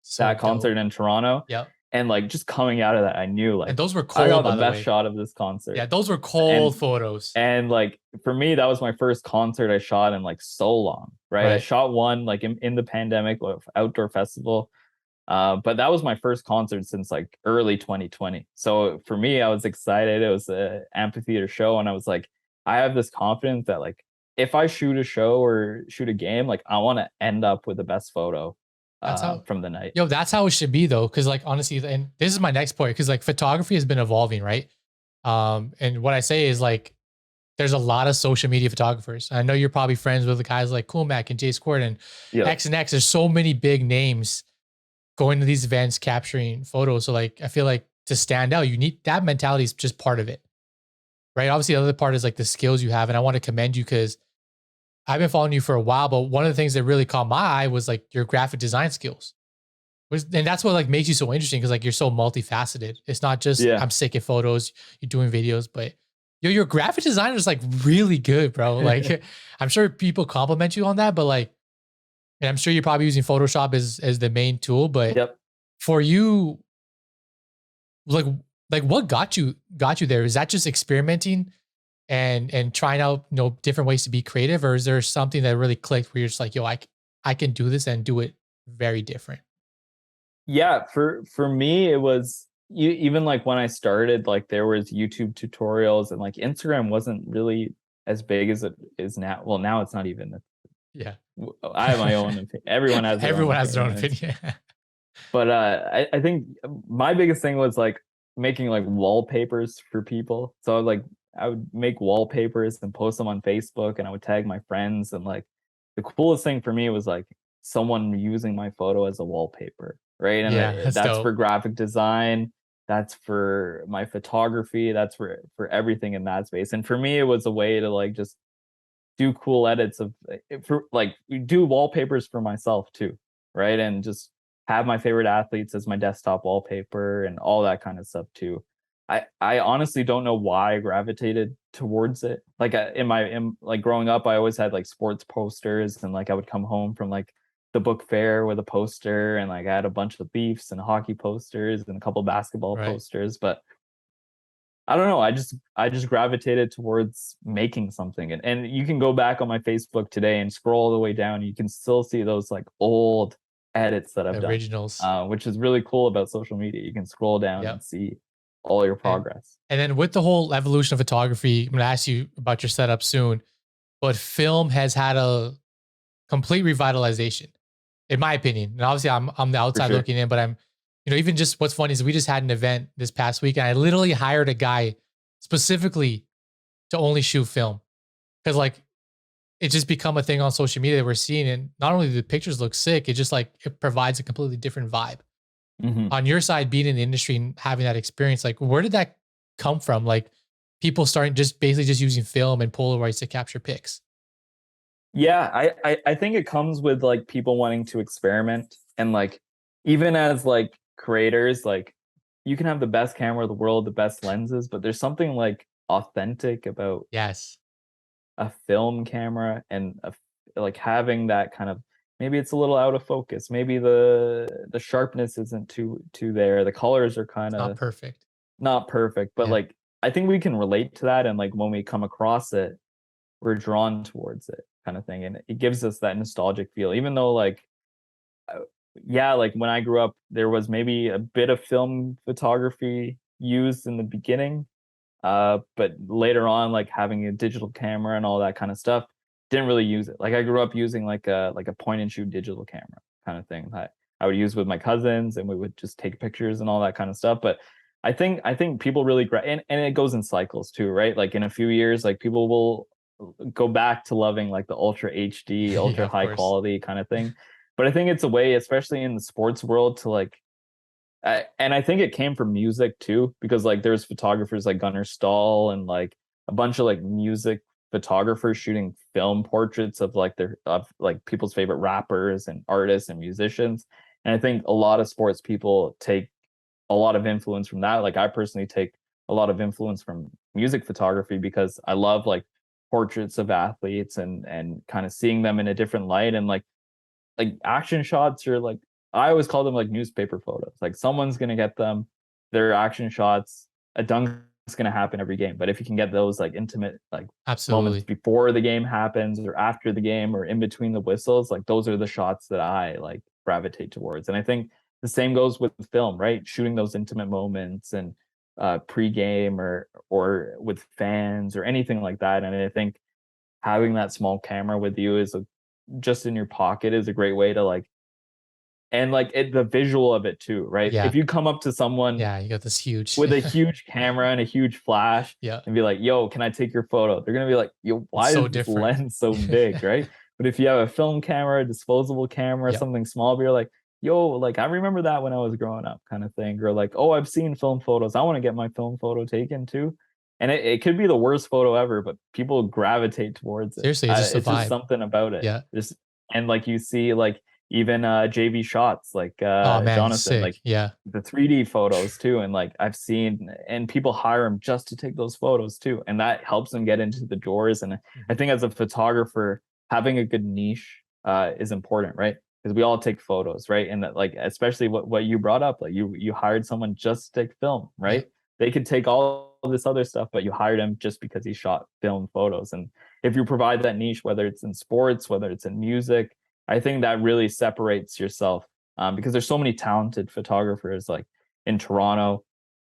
So that dope. concert in Toronto, Yep. and like just coming out of that, I knew And like those were I cold, got the by the best way. shot of this Yeah, concert, those were and cold photos. like for me, that was my first concert I shot in like so long, right? I Right. shot one like in the pandemic outdoor festival, but that was my first concert since like early 2020. So for me, I was excited. It was an amphitheater show, and I was like, I have this confidence that like if I shoot a show or shoot a game, like I want to end up with the best photo That's how from the night. yo, that's how it should be though. Cause like honestly, and this is my next point, because like photography has been evolving, right? And what I say is like there's a lot of social media photographers. I know you're probably friends with the guys like Cool Mac and Jay Squirt and Yeah, X and X. There's so many big names going to these events capturing photos. So like I feel like to stand out, you need that mentality is just part of it. Right. Obviously, the other part is like the skills you have. And I want to commend you because I've been following you for a while, but one of the things that really caught my eye was like your graphic design skills. And that's what like makes you so interesting because like you're so multifaceted. It's not just yeah. I'm sick at photos, you're doing videos, but your graphic designer is like really good, bro. Like I'm sure people compliment you on that, but like, and I'm sure you're probably using Photoshop as the main tool, but Yep. for you, like what got you there? Is that just experimenting and trying out different ways to be creative, or is there something that really clicked where you're just like, yo, I can do this and do it very different? Yeah, for me, it was even like when I started, like there was YouTube tutorials, and like Instagram wasn't really as big as it is now. Well, now it's not even. Yeah. I have my own opinion. Everyone has their own Everyone has their own opinion. opinion. But I think my biggest thing was like making like wallpapers for people. So I would make wallpapers and post them on Facebook, and I would tag my friends. And like the coolest thing for me was like someone using my photo as a wallpaper, right? And Yeah, that's that's for dope. graphic design, that's for my photography, that's for everything in that space. And for me, it was a way to like just do cool edits of for like do wallpapers for myself too, right? And just have my favorite athletes as my desktop wallpaper and all that kind of stuff too. I honestly don't know why I gravitated towards it. Like in like growing up, I always had like sports posters, and like I would come home from like the book fair with a poster, and like I had a bunch of Leafs and hockey posters and a couple basketball Right. posters. But I don't know. I just gravitated towards making something. And you can go back on my Facebook today and scroll all the way down. You can still see those like old edits that I've The done, originals. which is really cool about social media. You can scroll down Yep. and see all your And progress. and then with the whole evolution of photography, I'm gonna ask you about your setup soon, but film has had a complete revitalization, in my opinion. And obviously I'm the For outside sure. looking in, but I'm even just what's funny is we just had an event this past week and I literally hired a guy specifically to only shoot film. Cause like it's just become a thing on social media that we're seeing. And not only do the pictures look sick, it just like it provides a completely different vibe. Mhm. On your side, being in the industry and having that experience, like where did that come from? Like people starting just basically just using film and Polaroids to capture pics. Yeah, I think it comes with like people wanting to experiment and like even as like creators, like you can have the best camera of the world, the best lenses, but there's something like authentic about Yes. a film camera and like having that kind of, maybe it's a little out of focus. Maybe the sharpness isn't too there. The colors are kind It's not of perfect. not perfect, but Yeah. like I think we can relate to that and like when we come across it, we're drawn towards it kind of thing. And it gives us that nostalgic feel, even though like uh, yeah, like when I grew up, there was maybe a bit of film photography used in the beginning, but later on, like having a digital camera and all that kind of stuff, didn't really use it. Like I grew up using like a point and shoot digital camera kind of thing that I would use with my cousins, and we would just take pictures and all that kind of stuff. But I think people really and it goes in cycles too, right? Like in a few years, like people will go back to loving like the ultra HD, Yeah, ultra of high course. quality kind of thing. But I think it's a way, especially in the sports world, to like and I think it came from music too, because like there's photographers like Gunnar Stahl and like a bunch of like music photographers shooting film portraits of like their of like people's favorite rappers and artists and musicians. And I think a lot of sports people take a lot of influence from that. Like I personally take a lot of influence from music photography because I love like portraits of athletes and kind of seeing them in a different light, and like action shots are like, I always call them like newspaper photos. Like someone's gonna get them, they're action shots. A dunk's gonna happen every game, but if you can get those like intimate like moments Absolutely. before the game happens or after the game or in between the whistles, like those are the shots that I like gravitate towards. And I think the same goes with film, right? Shooting those intimate moments and pre-game or with fans or anything like that. And I think having that small camera with you is just in your pocket is a great way to like, and like the visual of it too, right? Yeah. If you come up to someone Yeah. You got this huge. with a huge camera and a huge flash Yeah. and be like, yo, can I take your photo? They're gonna be like, yo, It's why so is this different. lens so big, right? But if you have a film camera, a disposable camera, Yeah. something small, but you're like, yo, like I remember that when I was growing up, kind of thing. Or like, oh, I've seen film photos. I want to get my film photo taken too. And it could be the worst photo ever, but people gravitate towards it. Seriously, it's just a It's just vibe. something about it. Yeah. Just and like you see like even JV shots, like Oh man, he's Jonathan, sick. like Yeah. the 3D photos too. And like I've seen, and people hire him just to take those photos too. And that helps them get into the doors. And I Mhm. think as a photographer, having a good niche is important, right? Because we all take photos, right? And that like especially what you brought up, like you hired someone just to take film, Yeah. right? They could take all this other stuff, but you hired him just because he shot film photos. And if you provide that niche, whether it's in sports, whether it's in music, I think that really separates yourself, because there's so many talented photographers like in Toronto,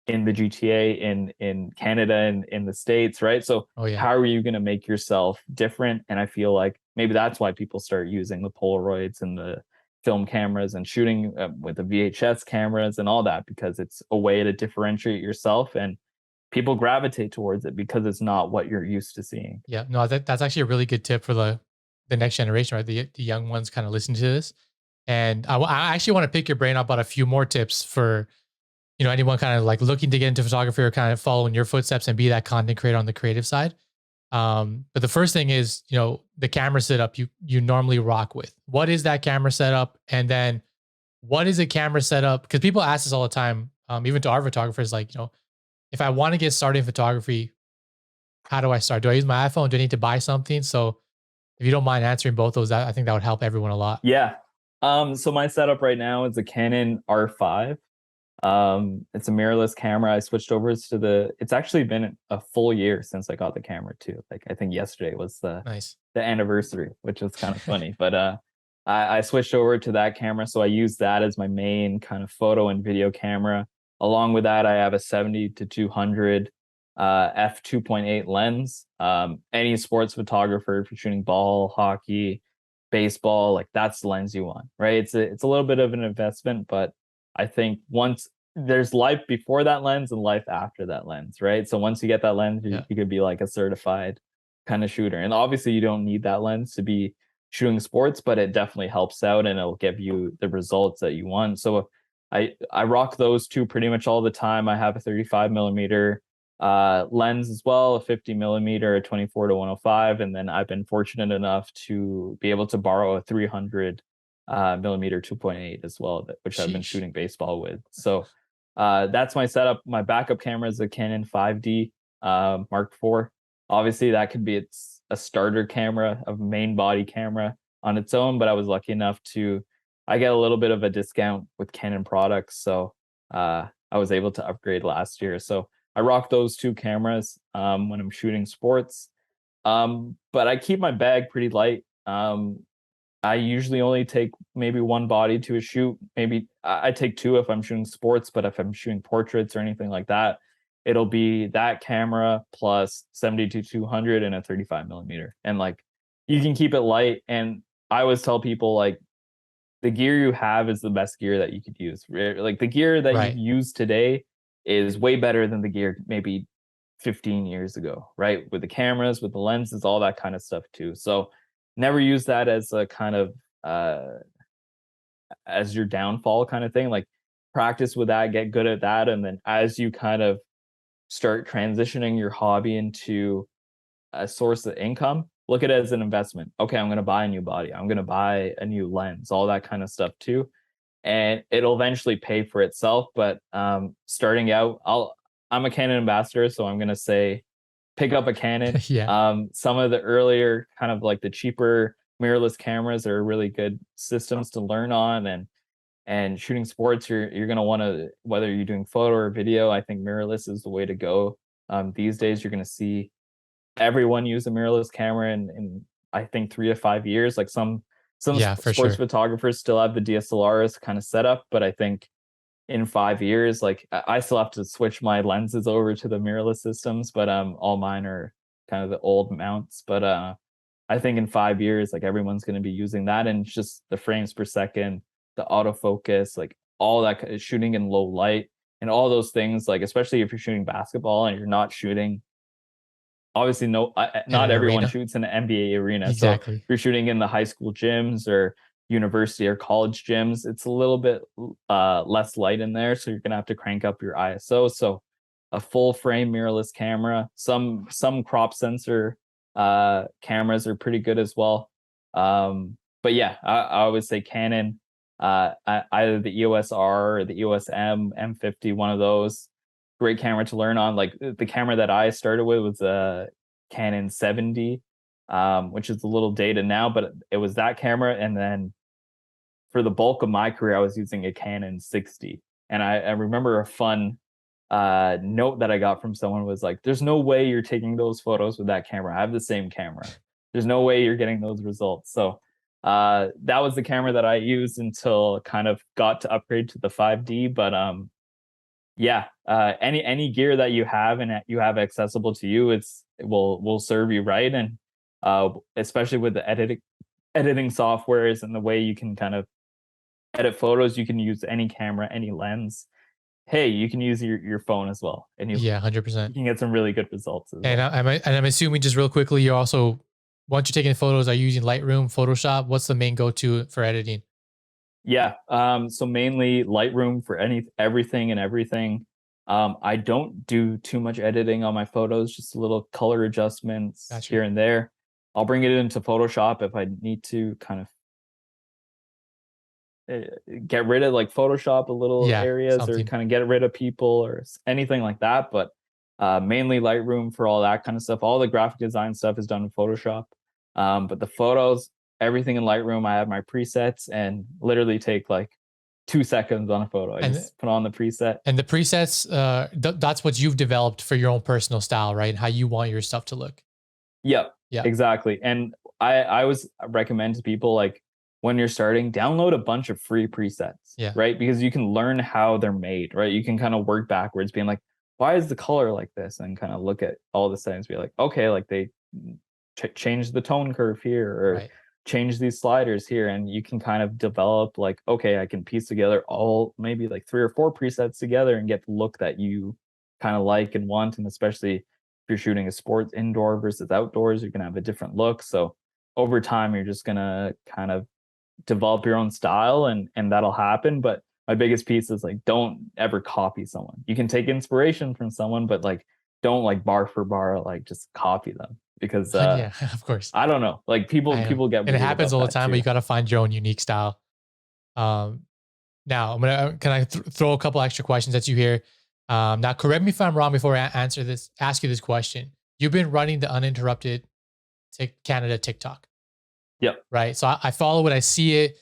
in the GTA, in Canada, and in the States, right? So Oh yeah. how are you going to make yourself different? And I feel like maybe that's why people start using the Polaroids and the film cameras and shooting with the VHS cameras and all that, because it's a way to differentiate yourself, and people gravitate towards it because it's not what you're used to seeing. Yeah. No, that's actually a really good tip for the next generation, right? The young ones kind of listen to this. And I actually want to pick your brain about a few more tips for, anyone kind of like looking to get into photography or kind of follow in your footsteps and be that content creator on the creative side. But the first thing is, the camera setup you normally rock with. What is that camera setup? And then what is a camera setup? Because people ask us all the time, even to our photographers, like, if I want to get started in photography, how do I start? Do I use my iPhone? Do I need to buy something? So if you don't mind answering both those, I think that would help everyone a lot. Yeah. So my setup right now is a Canon R5. It's a mirrorless camera. I switched over to it's actually been a full year since I got the camera too. Like I think yesterday was Nice. the anniversary, which was kind of funny. But I switched over to that camera, so I use that as my main kind of photo and video camera. Along with that, I have a 70 to 200 f 2.8 lens. Any sports photographer, if you're shooting ball, hockey, baseball, like that's the lens you want, right? It's a little bit of an investment, but I think once there's life before that lens and life after that lens, right? So once you get that lens, Yeah. you could be like a certified kind of shooter. And obviously, you don't need that lens to be shooting sports, but it definitely helps out and it'll give you the results that you want. So I rock those two pretty much all the time. I have a 35 millimeter lens as well, a 50 millimeter, a 24 to 105, and then I've been fortunate enough to be able to borrow a 300 millimeter 2.8 as well, which I've been Sheesh. shooting baseball with. So that's my setup. My backup camera is a Canon 5D Mark IV. Obviously, that could be a starter camera, a main body camera on its own, but I was lucky enough to I get a little bit of a discount with Canon products, so I was able to upgrade last year. So I rock those two cameras when I'm shooting sports. But I keep my bag pretty light. I usually only take maybe one body to a shoot. Maybe I take two if I'm shooting sports, but if I'm shooting portraits or anything like that, it'll be that camera plus 70 to 200 and a 35 millimeter. And like you can keep it light. And I always tell people like the gear you have is the best gear that you could use. Like the gear that you Right. use today is way better than the gear maybe 15 years ago, right? With the cameras, with the lenses, all that kind of stuff too. So never use that as a kind of uh as your downfall kind of thing. Like practice with that, get good at that, and then as you kind of start transitioning your hobby into a source of income, look at it as an investment. Okay, I'm going to buy a new body. I'm going to buy a new lens, all that kind of stuff too. And it'll eventually pay for itself. But starting out, I'm a Canon ambassador, so I'm going to say pick up a Canon. Yeah. Some of the earlier kind of like the cheaper mirrorless cameras are really good systems to learn on, and shooting sports, you're going to want to, whether you're doing photo or video, I think mirrorless is the way to go. These days, you're going to see everyone use a mirrorless camera in I think 3 to 5 years. Like some Yeah, for sports sure. photographers still have the DSLRs kind of set up, but I think in 5 years, like I still have to switch my lenses over to the mirrorless systems, but all mine are kind of the old mounts. But I think in 5 years, like everyone's going to be using that, and it's just the frames per second, the autofocus, like all that shooting in low light, and all those things. Like especially if you're shooting basketball and you're not shooting obviously no In not an everyone arena. shoots in an NBA arena. So if Exactly. you're shooting in the high school gyms or university or college gyms, it's a little bit less light in there, so you're gonna have to crank up your ISO. So a full frame mirrorless camera, some crop sensor cameras are pretty good as well. But yeah, I always say Canon, either the EOS R or the EOS M50, one of those great camera to learn on. Like the camera that I started with was a Canon 70, which is a little dated now, but it was that camera. And then for the bulk of my career, I was using a Canon 60. And I remember a fun note that I got from someone was like, "There's no way you're taking those photos with that camera. I have the same camera. There's no way you're getting those results." So that was the camera that I used until kind of got to upgrade to the 5D. But yeah, any gear that you have and that you have accessible to you, it will serve you right. And especially with the editing softwares and the way you can kind of edit photos, you can use any camera, any lens. Hey, you can use your phone as well, and Yeah, you 100%. can get some really good results as And well. I'm assuming just real quickly, you're also once you're taking photos, are you using Lightroom, Photoshop? What's the main go-to for editing? Yeah. So mainly Lightroom for everything and everything. I don't do too much editing on my photos, just a little color adjustments Got you. here and there. I'll bring it into Photoshop if I need to kind of get rid of like Photoshop a little Yeah, areas or something. kind of get rid of people or anything like that. But mainly Lightroom for all that kind of stuff. All the graphic design stuff is done in Photoshop. But the photos, everything in Lightroom, I have my presets and literally take like 2 seconds on a photo. I And just put on the preset. and the presets, that's what you've developed for your own personal style, right? How you want your stuff to look. Yep, Yeah. exactly. And I always recommend to people like when you're starting, download a bunch of free presets, Yeah. right? Because you can learn how they're made, right? You can kind of work backwards, being like, why is the color like this? And kind of look at all the settings, be like, okay, like they changed the tone curve here, or Right. change these sliders here, and you can kind of develop like, okay, I can piece together all maybe like 3 or 4 presets together and get the look that you kind of like and want. And especially if you're shooting a sport indoor versus outdoors, you're gonna have a different look. So over time, you're just gonna kind of develop your own style, and that'll happen. But my biggest piece is like, don't ever copy someone. You can take inspiration from someone, but like don't like bar for bar like just copy them, because Yeah, of course. I don't know, like I know. people get And it weird happens about all the that time, but too. you got to find your own unique style. Um, Now, can I throw a couple extra questions at you here? Now, correct me if I'm wrong before I ask you this question. You've been running the uninterrupted Canada TikTok, Yep. right? So I follow it, I see it.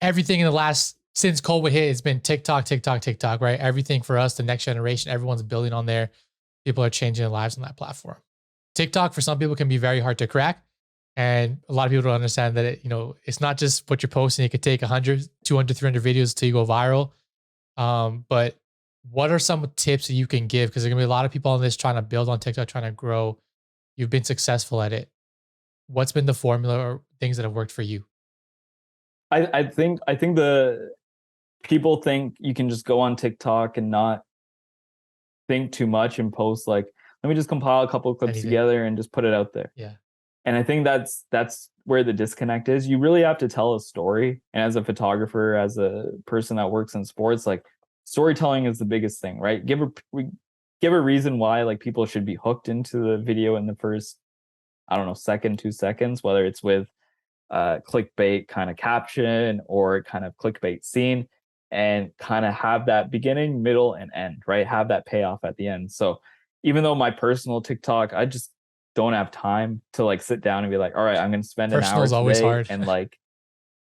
Everything in the last, since COVID hit, it's been TikTok, TikTok, TikTok, right? Everything for us, the next generation, everyone's building on there. People are changing their lives on that platform. TikTok for some people can be very hard to crack. And a lot of people don't understand that it's not just what you're posting. It could take 100, 200, 300 videos till you go viral. But what are some tips that you can give? Because there's gonna be a lot of people on this trying to build on TikTok, trying to grow. You've been successful at it. What's been the formula or things that have worked for you? I think the people think you can just go on TikTok and not think too much and post like, let me just compile a couple of clips Anything? together and just put it out there. Yeah. And I think that's where the disconnect is. You really have to tell a story. And as a photographer, as a person that works in sports, like storytelling is the biggest thing, right? Give a reason why like people should be hooked into the video in the first, I don't know, second, 2 seconds, whether it's with clickbait kind of caption or kind of clickbait scene, and kind of have that beginning, middle, and end, right? Have that payoff at the end. So even though my personal TikTok, I just don't have time to like sit down and be like, all right, I'm going to spend an Personal hour is always today hard.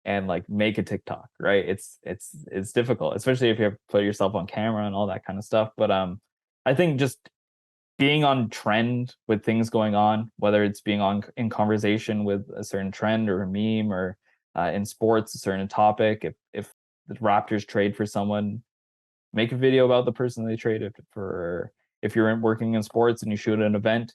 and like make a TikTok, right? It's difficult, especially if you have to put yourself on camera and all that kind of stuff. But I think just being on trend with things going on, whether it's being on in conversation with a certain trend or a meme, or in sports, a certain topic. If the Raptors trade for someone, make a video about the person they traded for. If you're working in sports and you shoot an event,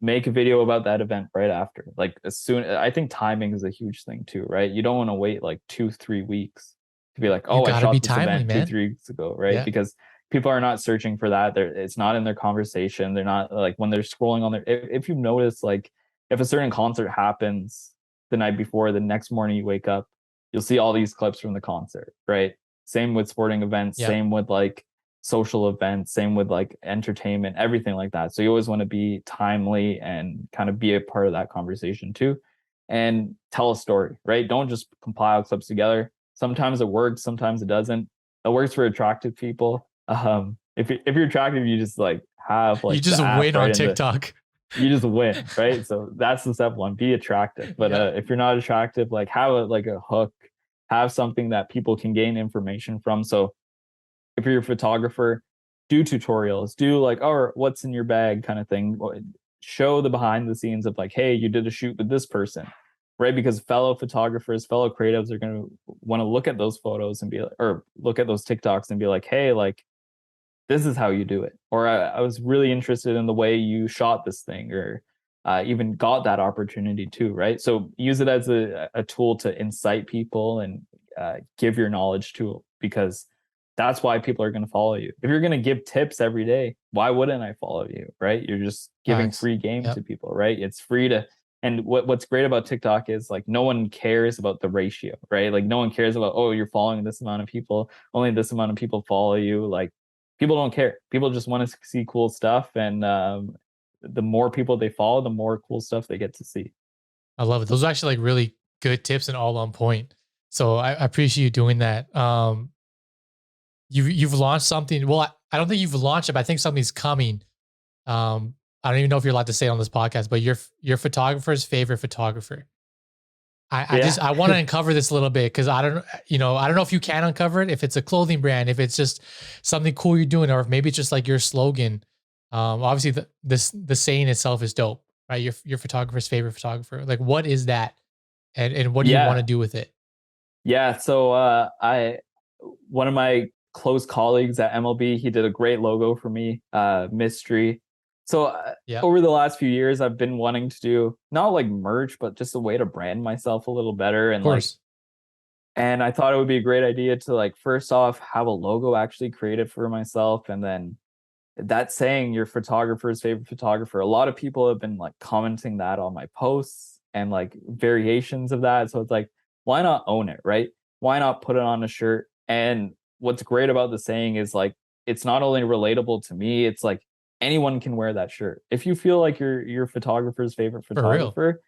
make a video about that event right after. Like as soon, I think timing is a huge thing too, right? You don't want to wait like 2, 3 weeks to be like, You oh, I gotta be shot this timely, event two, man. 3 weeks ago, right? Yeah. Because people are not searching for that. It's not in their conversation. They're not like when they're scrolling on their. If you've noticed, like if a certain concert happens the night before, the next morning you wake up, you'll see all these clips from the concert, right? Same with sporting events. Yeah. Same with like social events, same with like entertainment, everything like that. So you always want to be timely and kind of be a part of that conversation too, and tell a story, right? Don't just compile clips together. Sometimes it works, sometimes it doesn't. It works for attractive people. If you're attractive, you just like have You like just the app win right on in the, TikTok. you just win, right? So that's the step one, be attractive. But Yeah. if you're not attractive, like have like a hook, have something that people can gain information from. So if you're a photographer, do tutorials, do like, oh, what's in your bag kind of thing. Show the behind the scenes of like, hey, you did a shoot with this person, right? Because fellow photographers, fellow creatives are going to want to look at those photos and be like, or look at those TikToks and be like, hey, like, this is how you do it. Or I was really interested in the way you shot this thing, or even got that opportunity too, right? So use it as a tool to incite people and give your knowledge to, because that's why people are going to follow you. If you're going to give tips every day, why wouldn't I follow you, right? You're just giving Facts. free game Yep. to people, right? It's free to, and what's great about TikTok is like no one cares about the ratio, right? Like no one cares about, oh, you're following this amount of people, only this amount of people follow you. Like people don't care. People just want to see cool stuff, and the more people they follow, the more cool stuff they get to see. I love it. Those are actually like really good tips and all on point. So I appreciate you doing that. You've launched something. Well, I don't think you've launched it, but I think something's coming. I don't even know if you're allowed to say it on this podcast, but your photographer's favorite photographer. Yeah, I want to uncover this a little bit because I don't know if you can uncover it, if it's a clothing brand, if it's just something cool you're doing, or if maybe it's just like your slogan. Obviously the saying itself is dope, right? Your photographer's favorite photographer. Like what is that? And what do you want to yeah, do with it? yeah. So I one of my close colleagues at MLB, he did a great logo for me, Mistry. So Yeah, of over the last few years, I've been wanting to do not like merch, but just a way to brand myself a little better. course. And I thought it would be a great idea to like first off have a logo actually created for myself, and then that saying your photographer's favorite photographer. A lot of people have been like commenting that on my posts and like variations of that. So it's like, why not own it, right? Why not put it on a shirt? And what's great about the saying is like it's not only relatable to me, it's like anyone can wear that shirt. If you feel like you're your photographer's favorite For real. photographer,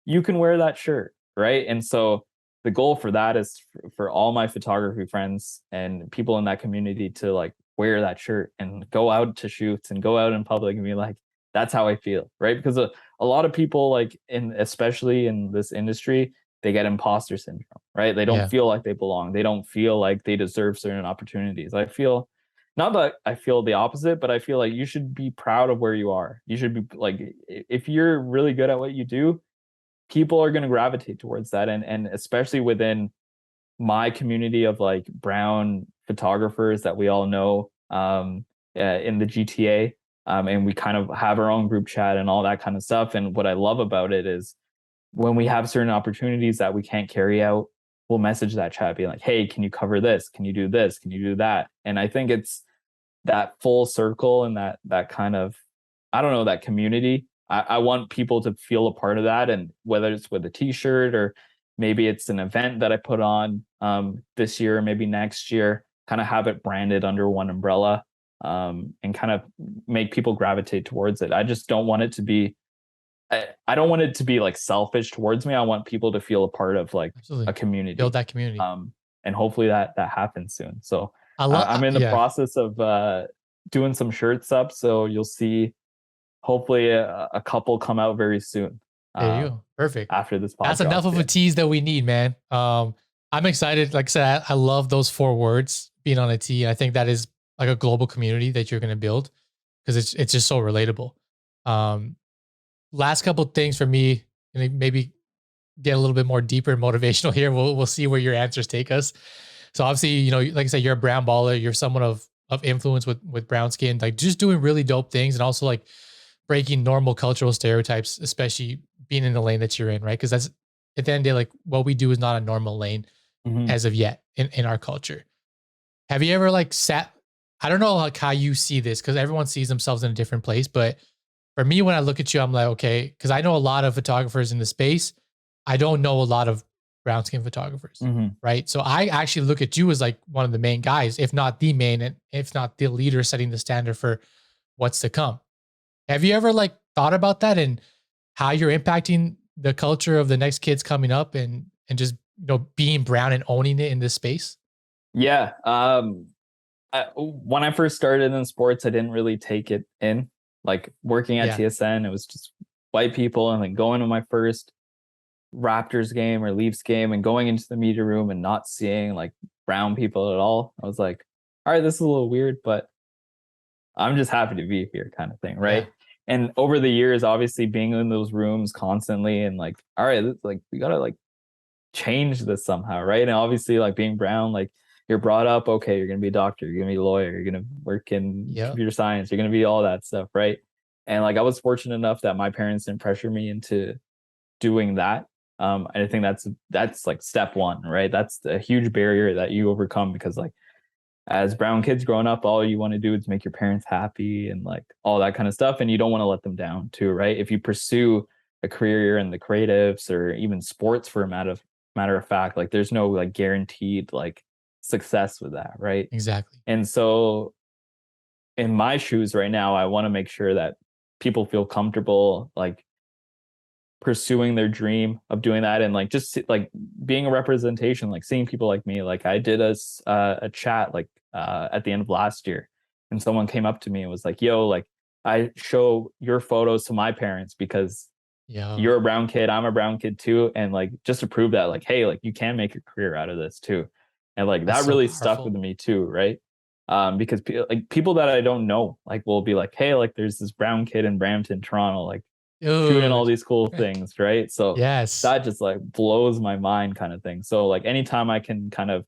you can wear that shirt, right? And so the goal for that is for all my photography friends and people in that community to like wear that shirt and go out to shoots and go out in public and be like, that's how I feel, right? Because a lot of people like in especially in this industry, they get imposter syndrome, right? They don't Yeah, feel like they belong. They don't feel like they deserve certain opportunities. I feel not that I feel the opposite, but I feel like you should be proud of where you are. You should be like if you're really good at what you do, people are going to gravitate towards that, and especially within my community of like brown photographers that we all know in the GTA. And we kind of have our own group chat and all that kind of stuff. And what I love about it is when we have certain opportunities that we can't carry out, we'll message that chat, being like, hey, can you cover this? Can you do this? Can you do that? And I think it's that full circle and that kind of, I don't know, that community. I want people to feel a part of that, and whether it's with a T-shirt or maybe it's an event that I put on this year, maybe next year, kind of have it branded under one umbrella, and kind of make people gravitate towards it. I just don't want it to be. I don't want it to be like selfish towards me. I want people to feel a part of like a absolutely. Build community, that community. um, and hopefully that happens soon. So I love. I'm in the Yeah, process of doing some shirts up, so you'll see hopefully a couple come out very soon there you go. Perfect. after this pod That's enough drops. of a Yeah. tease that we need, man. I'm excited. Like I said, I love those 4 words being on a tee. I think that is like a global community that you're going to build because it's just so relatable. Um, Last couple things for me, and maybe get a little bit more deeper and motivational here. We'll see where your answers take us. So obviously, like I said, you're a brown baller. You're someone of influence with brown skin, like just doing really dope things, and also like breaking normal cultural stereotypes, especially being in the lane that you're in, right? Because that's at the end of the day, like what we do is not a normal lane Mhm. as of yet in our culture. Have you ever like sat? I don't know like how you see this because everyone sees themselves in a different place, but for me, when I look at you, I'm like, okay, because I know a lot of photographers in the space. I don't know a lot of brown skin photographers, Mhm. right? So I actually look at you as like one of the main guys, if not the main, and if not the leader setting the standard for what's to come. Have you ever like thought about that and how you're impacting the culture of the next kids coming up and just being brown and owning it in this space? Yeah. When I first started in sports, I didn't really take it in. Like working at Yeah. TSN, it was just white people, and then going to my first Raptors game or Leafs game and going into the media room and not seeing like brown people at all. I was like, all right, this is a little weird, but I'm just happy to be here, kind of thing, Yeah. right? And over the years, obviously being in those rooms constantly and like, all right, like we gotta like change this somehow, right? And obviously, like being brown, like you're brought up, okay, you're gonna be a doctor, you're gonna be a lawyer, you're gonna work in Yep. computer science, you're gonna be all that stuff, right? And like I was fortunate enough that my parents didn't pressure me into doing that. And I think that's like step one, right? That's a huge barrier that you overcome because like as brown kids growing up, all you want to do is make your parents happy and like all that kind of stuff. And you don't want to let them down too, right? If you pursue a career in the creatives or even sports for a matter of fact, like there's no like guaranteed like success with that, right? Exactly. And so in my shoes right now, I want to make sure that people feel comfortable like pursuing their dream of doing that, and like just like being a representation, like seeing people like me. Like I did a chat like at the end of last year, and someone came up to me and was like, yo, like I show your photos to my parents because Yeah. you're a brown kid, I'm a brown kid too, and like just to prove that like, hey, like you can make a career out of this too. And like That's that so really stuck with powerful. me too, right? Because like people that I don't know like will be like, hey, like there's this brown kid in Brampton, Toronto, like shooting all Dude. these cool things, right? So Yes. that just like blows my mind, kind of thing. So like anytime I can kind of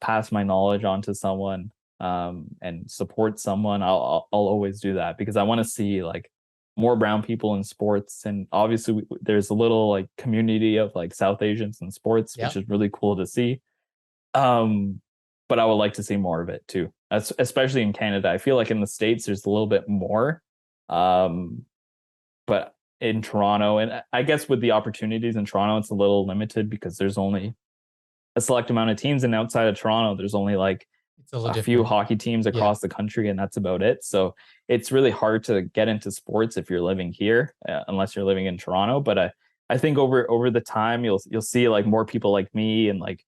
pass my knowledge on to someone, and support someone, I'll always do that because I want to see like more brown people in sports. And obviously there's a little like community of like South Asians in sports, which Yep. is really cool to see. Um, but I would like to see more of it too, especially in Canada. I feel like in the States there's a little bit more. Um, but in Toronto, and I guess with the opportunities in Toronto, it's a little limited because there's only a select amount of teams, and outside of Toronto, there's only like It's a little a few different. hockey teams Yeah. across the country, and that's about it. So it's really hard to get into sports if you're living here, unless you're living in Toronto. But I think over the time you'll see like more people like me, and like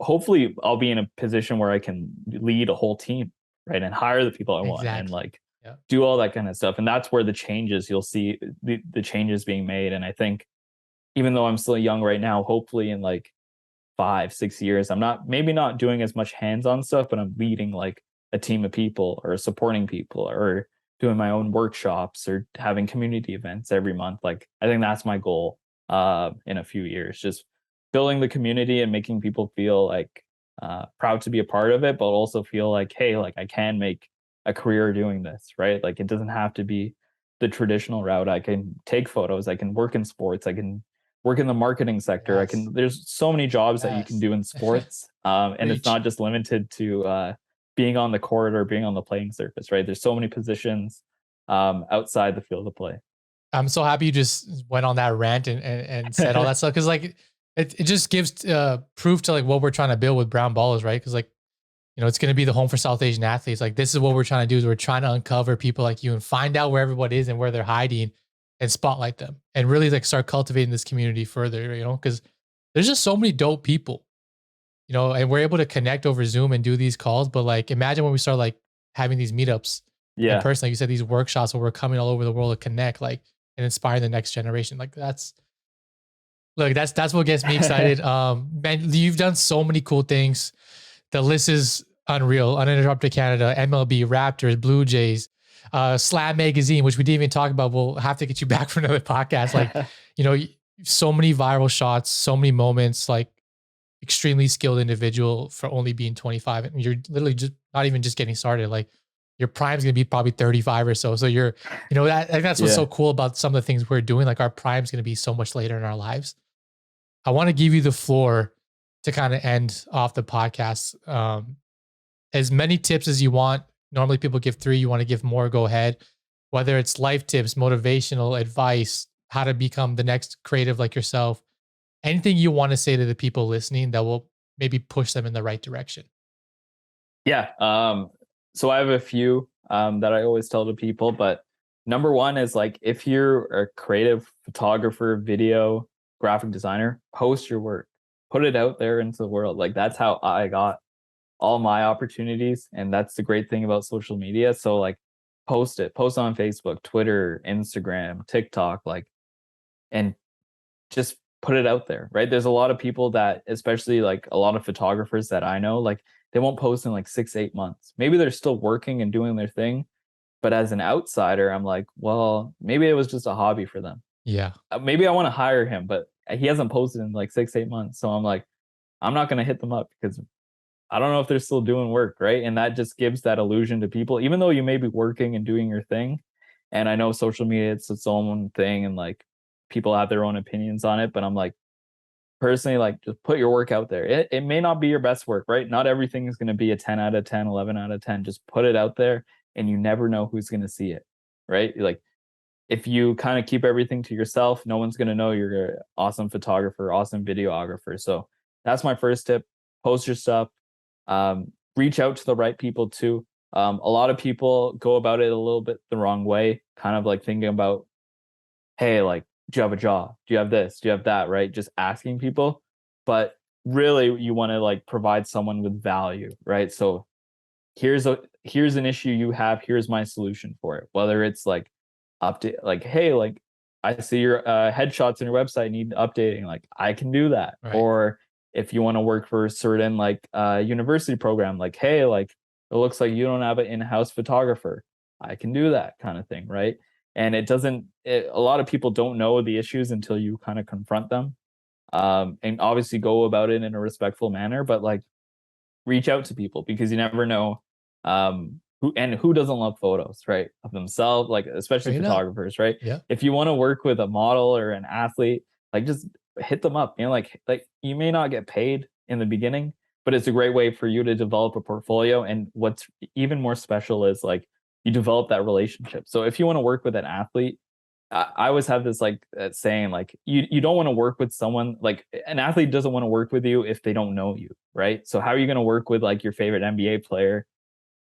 hopefully I'll be in a position where I can lead a whole team, right, and hire the people I want, and Exactly. like Yeah. do all that kind of stuff. And that's where the changes you'll see the changes being made. And I think even though I'm still young right now, hopefully in like 5, 6 years, I'm not maybe not doing as much hands-on stuff, but I'm leading like a team of people or supporting people or doing my own workshops or having community events every month. Like I think that's my goal in a few years, just building the community and making people feel like proud to be a part of it, but also feel like, hey, like I can make a career doing this, right? Like it doesn't have to be the traditional route. I can take photos, I can work in sports, I can work in the marketing sector. I Yes. can there's so many jobs that you can Yes. do in sports. And it's Preach. not just limited to being on the court or being on the playing surface, right? There's so many positions outside the field of play. I'm so happy you just went on that rant and said all that stuff because like it just gives proof to like what we're trying to build with Brown Ballers, right? Because like it's going to be the home for South Asian athletes. Like this is what we're trying to do is we're trying to uncover people like you and find out where everyone is and where they're hiding and spotlight them and really like start cultivating this community further, because there's just so many dope people, and we're able to connect over Zoom and do these calls. But like, imagine when we start like having these meetups in Yeah. person, like you said, these workshops where we're coming all over the world to connect, like, and inspire the next generation. Like that's what gets me excited. Man, you've done so many cool things. The list is unreal. Uninterrupted Canada, MLB, Raptors, Blue Jays, Slam Magazine, which we didn't even talk about. We'll have to get you back for another podcast. Like, you know, so many viral shots, so many moments, like extremely skilled individual for only being 25. And you're literally just not even just getting started. Like your prime's gonna be probably 35 or so. So I think that's what's so Yeah. cool about some of the things we're doing. Like our prime's gonna be so much later in our lives. I want to give you the floor to kind of end off the podcast. As many tips as you want. Normally people give 3. You want to give more, go ahead. Whether it's life tips, motivational advice, how to become the next creative like yourself, anything you want to say to the people listening that will maybe push them in the right direction. Yeah. So I have a few that I always tell to people, but number one is like if you're a creative photographer, video, graphic designer, post your work, put it out there into the world. Like that's how I got all my opportunities. And that's the great thing about social media. So like post on Facebook, Twitter, Instagram, TikTok, like, and just put it out there, right? There's a lot of people that, especially like a lot of photographers that I know, like they won't post in like 6, 8 months. Maybe they're still working and doing their thing. But as an outsider, I'm like, well, maybe it was just a hobby for them. Yeah. Maybe I want to hire him, but he hasn't posted in like 6, 8 months. So I'm like, I'm not going to hit them up because I don't know if they're still doing work, right? And that just gives that illusion to people, even though you may be working and doing your thing. And I know social media, it's its own thing, and like people have their own opinions on it. But I'm like, personally, like just put your work out there. It may not be your best work, right? Not everything is going to be a 10 out of 10, 11 out of 10. Just put it out there and you never know who's going to see it, right? Like if you kind of keep everything to yourself, no one's going to know you're an awesome photographer, awesome videographer. So that's my first tip. Post your stuff. Reach out to the right people too. A lot of people go about it a little bit the wrong way, kind of like thinking about, hey, like, do you have a job? Do you have this? Do you have that? Right? Just asking people. But really, you want to like provide someone with value, right? So here's an issue you have. Here's my solution for it. Whether it's like update, like, hey, like I see your headshots on your website need updating. Like I can do that. Right. Or if you want to work for a certain like university program, like, hey, like it looks like you don't have an in-house photographer. I can do that kind of thing, right? And a lot of people don't know the issues until you kind of confront them, and obviously go about it in a respectful manner. But like reach out to people because you never know who doesn't love photos, right? Of themselves, like especially Straight up. photographers, right? Yeah. If you want to work with a model or an athlete, like just hit them up. Like you may not get paid in the beginning, but it's a great way for you to develop a portfolio. And what's even more special is like you develop that relationship. So if you want to work with an athlete, I always have this like saying like you don't want to work with someone like an athlete doesn't want to work with you if they don't know you, right? So how are you going to work with like your favorite NBA player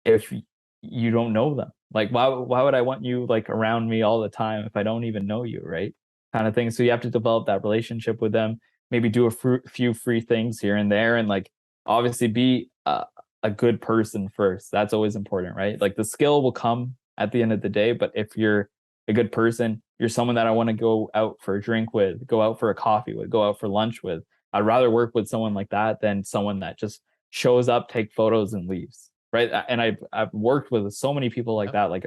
if you don't know them? Like why would I want you like around me all the time if I don't even know you, right? Kind of thing. So you have to develop that relationship with them. Maybe do few free things here and there, and like obviously be a good person first. That's always important, right? Like the skill will come at the end of the day, but if you're a good person, you're someone that I want to go out for a drink with, go out for a coffee with, go out for lunch with. I'd rather work with someone like that than someone that just shows up, take photos, and leaves. Right. And I've worked with so many people like Yep. that. Like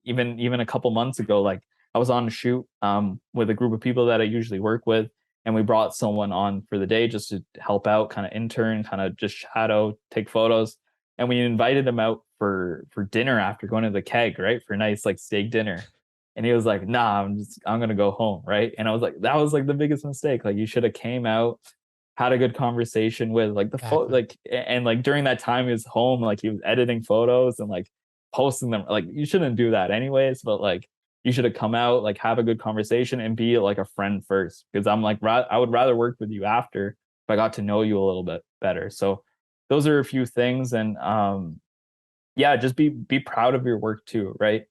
even a couple months ago, like I was on a shoot with a group of people that I usually work with, and we brought someone on for the day just to help out, kind of intern, kind of just shadow, take photos. And we invited him out for dinner after going to the keg, right? For a nice like steak dinner. And he was like, nah, I'm gonna go home, right? And I was like, that was like the biggest mistake. Like you should have came out, had a good conversation with like the photo, Exactly. like and like during that time he was home, like he was editing photos and like posting them. Like you shouldn't do that anyways, but like you should have come out, like have a good conversation and be like a friend first. Because I'm like, I would rather work with you after if I got to know you a little bit better. So those are a few things, and yeah, just be proud of your work too, right?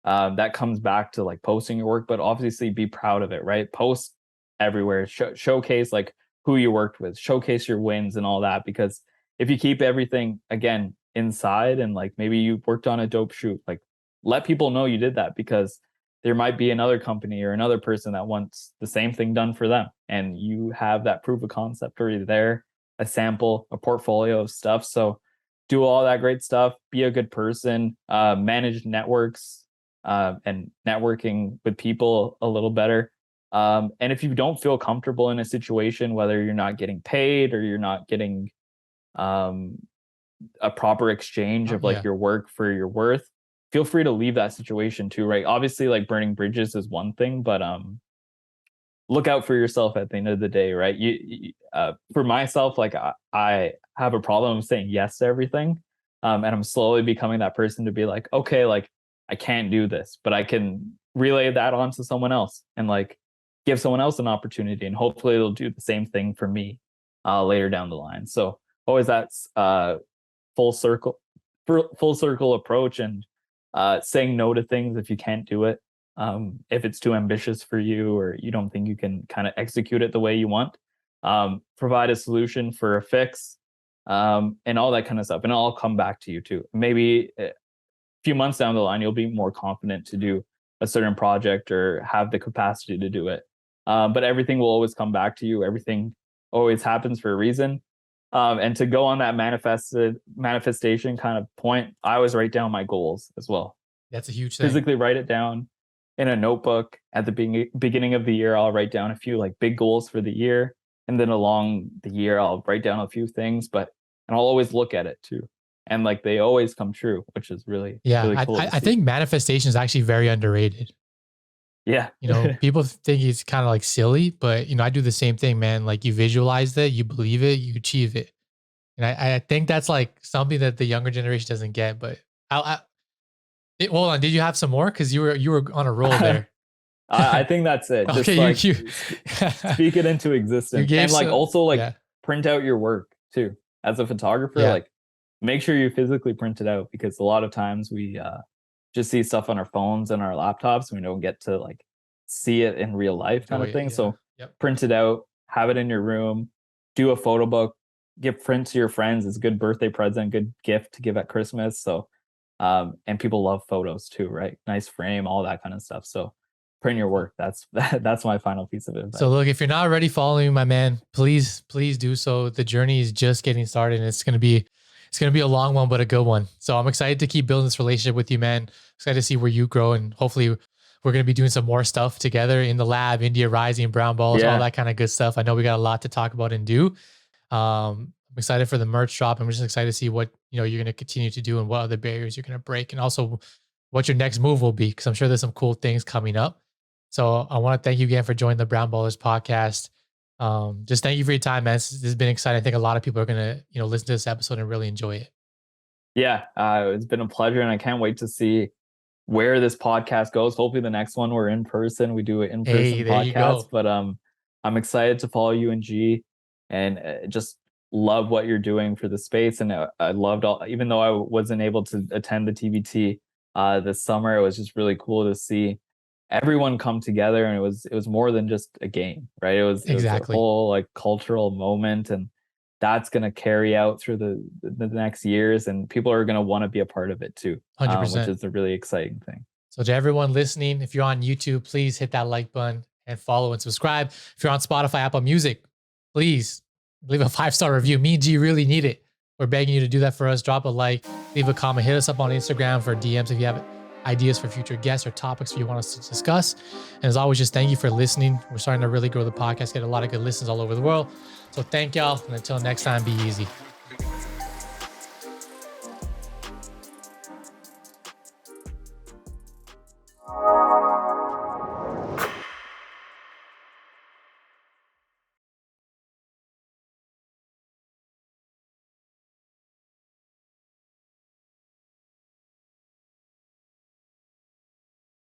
That comes back to like posting your work, but obviously be proud of it, right? Post everywhere, showcase like who you worked with, showcase your wins and all that. Because if you keep everything again inside and like maybe you worked on a dope shoot, like let people know you did that because there might be another company or another person that wants the same thing done for them, and you have that proof of concept already there, a sample, a portfolio of stuff. So do all that great stuff, be a good person, manage networks, and networking with people a little better. And if you don't feel comfortable in a situation, whether you're not getting paid or you're not getting um, a proper exchange Oh, of like yeah. your work for your worth, feel free to leave that situation too, right? Obviously, like burning bridges is one thing, but look out for yourself at the end of the day, right? For myself, like I have a problem saying yes to everything, and I'm slowly becoming that person to be like, okay, like I can't do this, but I can relay that on to someone else and like give someone else an opportunity, and hopefully they'll do the same thing for me later down the line. So always that's full circle, full circle approach, and saying no to things if you can't do it, if it's too ambitious for you or you don't think you can kind of execute it the way you want. Provide a solution for a fix, and all that kind of stuff, and I'll come back to you too. Maybe a few months down the line you'll be more confident to do a certain project or have the capacity to do it. But everything will always come back to you. Everything always happens for a reason. And to go on that manifestation kind of point, I always write down my goals as well. That's a huge thing. Physically write it down in a notebook at the beginning of the year. I'll write down a few like big goals for the year, and then along the year I'll write down a few things, but and I'll always look at it too, and like they always come true, which is really Yeah. really I, cool I to I see. think manifestation is actually very underrated. Yeah. You know, people think it's kind of like silly, but I do the same thing, man. Like you visualize it, you believe it, you achieve it. And I think that's like something that the younger generation doesn't get. But hold on, did you have some more? Because you were on a roll there. I think that's it. Okay, Just you like speak it into you existence, gave and like some, also like yeah, print out your work too. As a photographer, yeah. like make sure you physically print it out, because a lot of times we just see stuff on our phones and our laptops. And we don't get to like see it in real life, kind Enjoy of it, thing. yeah. So Yep. print it out, have it in your room, do a photo book, give prints to your friends. It's a good birthday present, good gift to give at Christmas. So and people love photos too, right? Nice frame, all that kind of stuff. So print your Beautiful. work. That's my final piece of So advice. look, if you're not already following my man, please do so. The journey is just getting started, and it's gonna be a long one, but a good one. So I'm excited to keep building this relationship with you, man. Excited to see where you grow, and hopefully we're gonna be doing some more stuff together in the lab, India Rising, brown balls, all Yeah. that kind of good stuff. I know we got a lot to talk about and do. I'm excited for the merch drop. I'm just excited to see what, you're going to continue to do and what other barriers you're going to break, and also what your next move will be, because I'm sure there's some cool things coming up. So I want to thank you again for joining the Brown Ballers podcast. Just thank you for your time, man. This has been exciting. I think a lot of people are going to, listen to this episode and really enjoy it. Yeah, it's been a pleasure, and I can't wait to see where this podcast goes. Hopefully the next one we're in person, we do an Hey, in-person there you podcast, go. but I'm excited to follow you and G, and just love what you're doing for the space. And I loved all, even though I wasn't able to attend the TBT this summer, it was just really cool to see everyone come together, and it was more than just a game, right? It was a Exactly. whole like cultural moment, and that's going to carry out through the next years, and people are going to want to be a part of it too, which 100%. is a really exciting thing. So to everyone listening, if you're on YouTube, please hit that like button and follow and subscribe. If you're on Spotify, Apple Music, please leave a 5-star review. Me and G really need it. We're begging you to do that for us. Drop a like, leave a comment, hit us up on Instagram for DMs if you have ideas for future guests or topics you want us to discuss. And as always, just thank you for listening. We're starting to really grow the podcast, get a lot of good listens all over the world. So thank y'all. And until next time, be easy.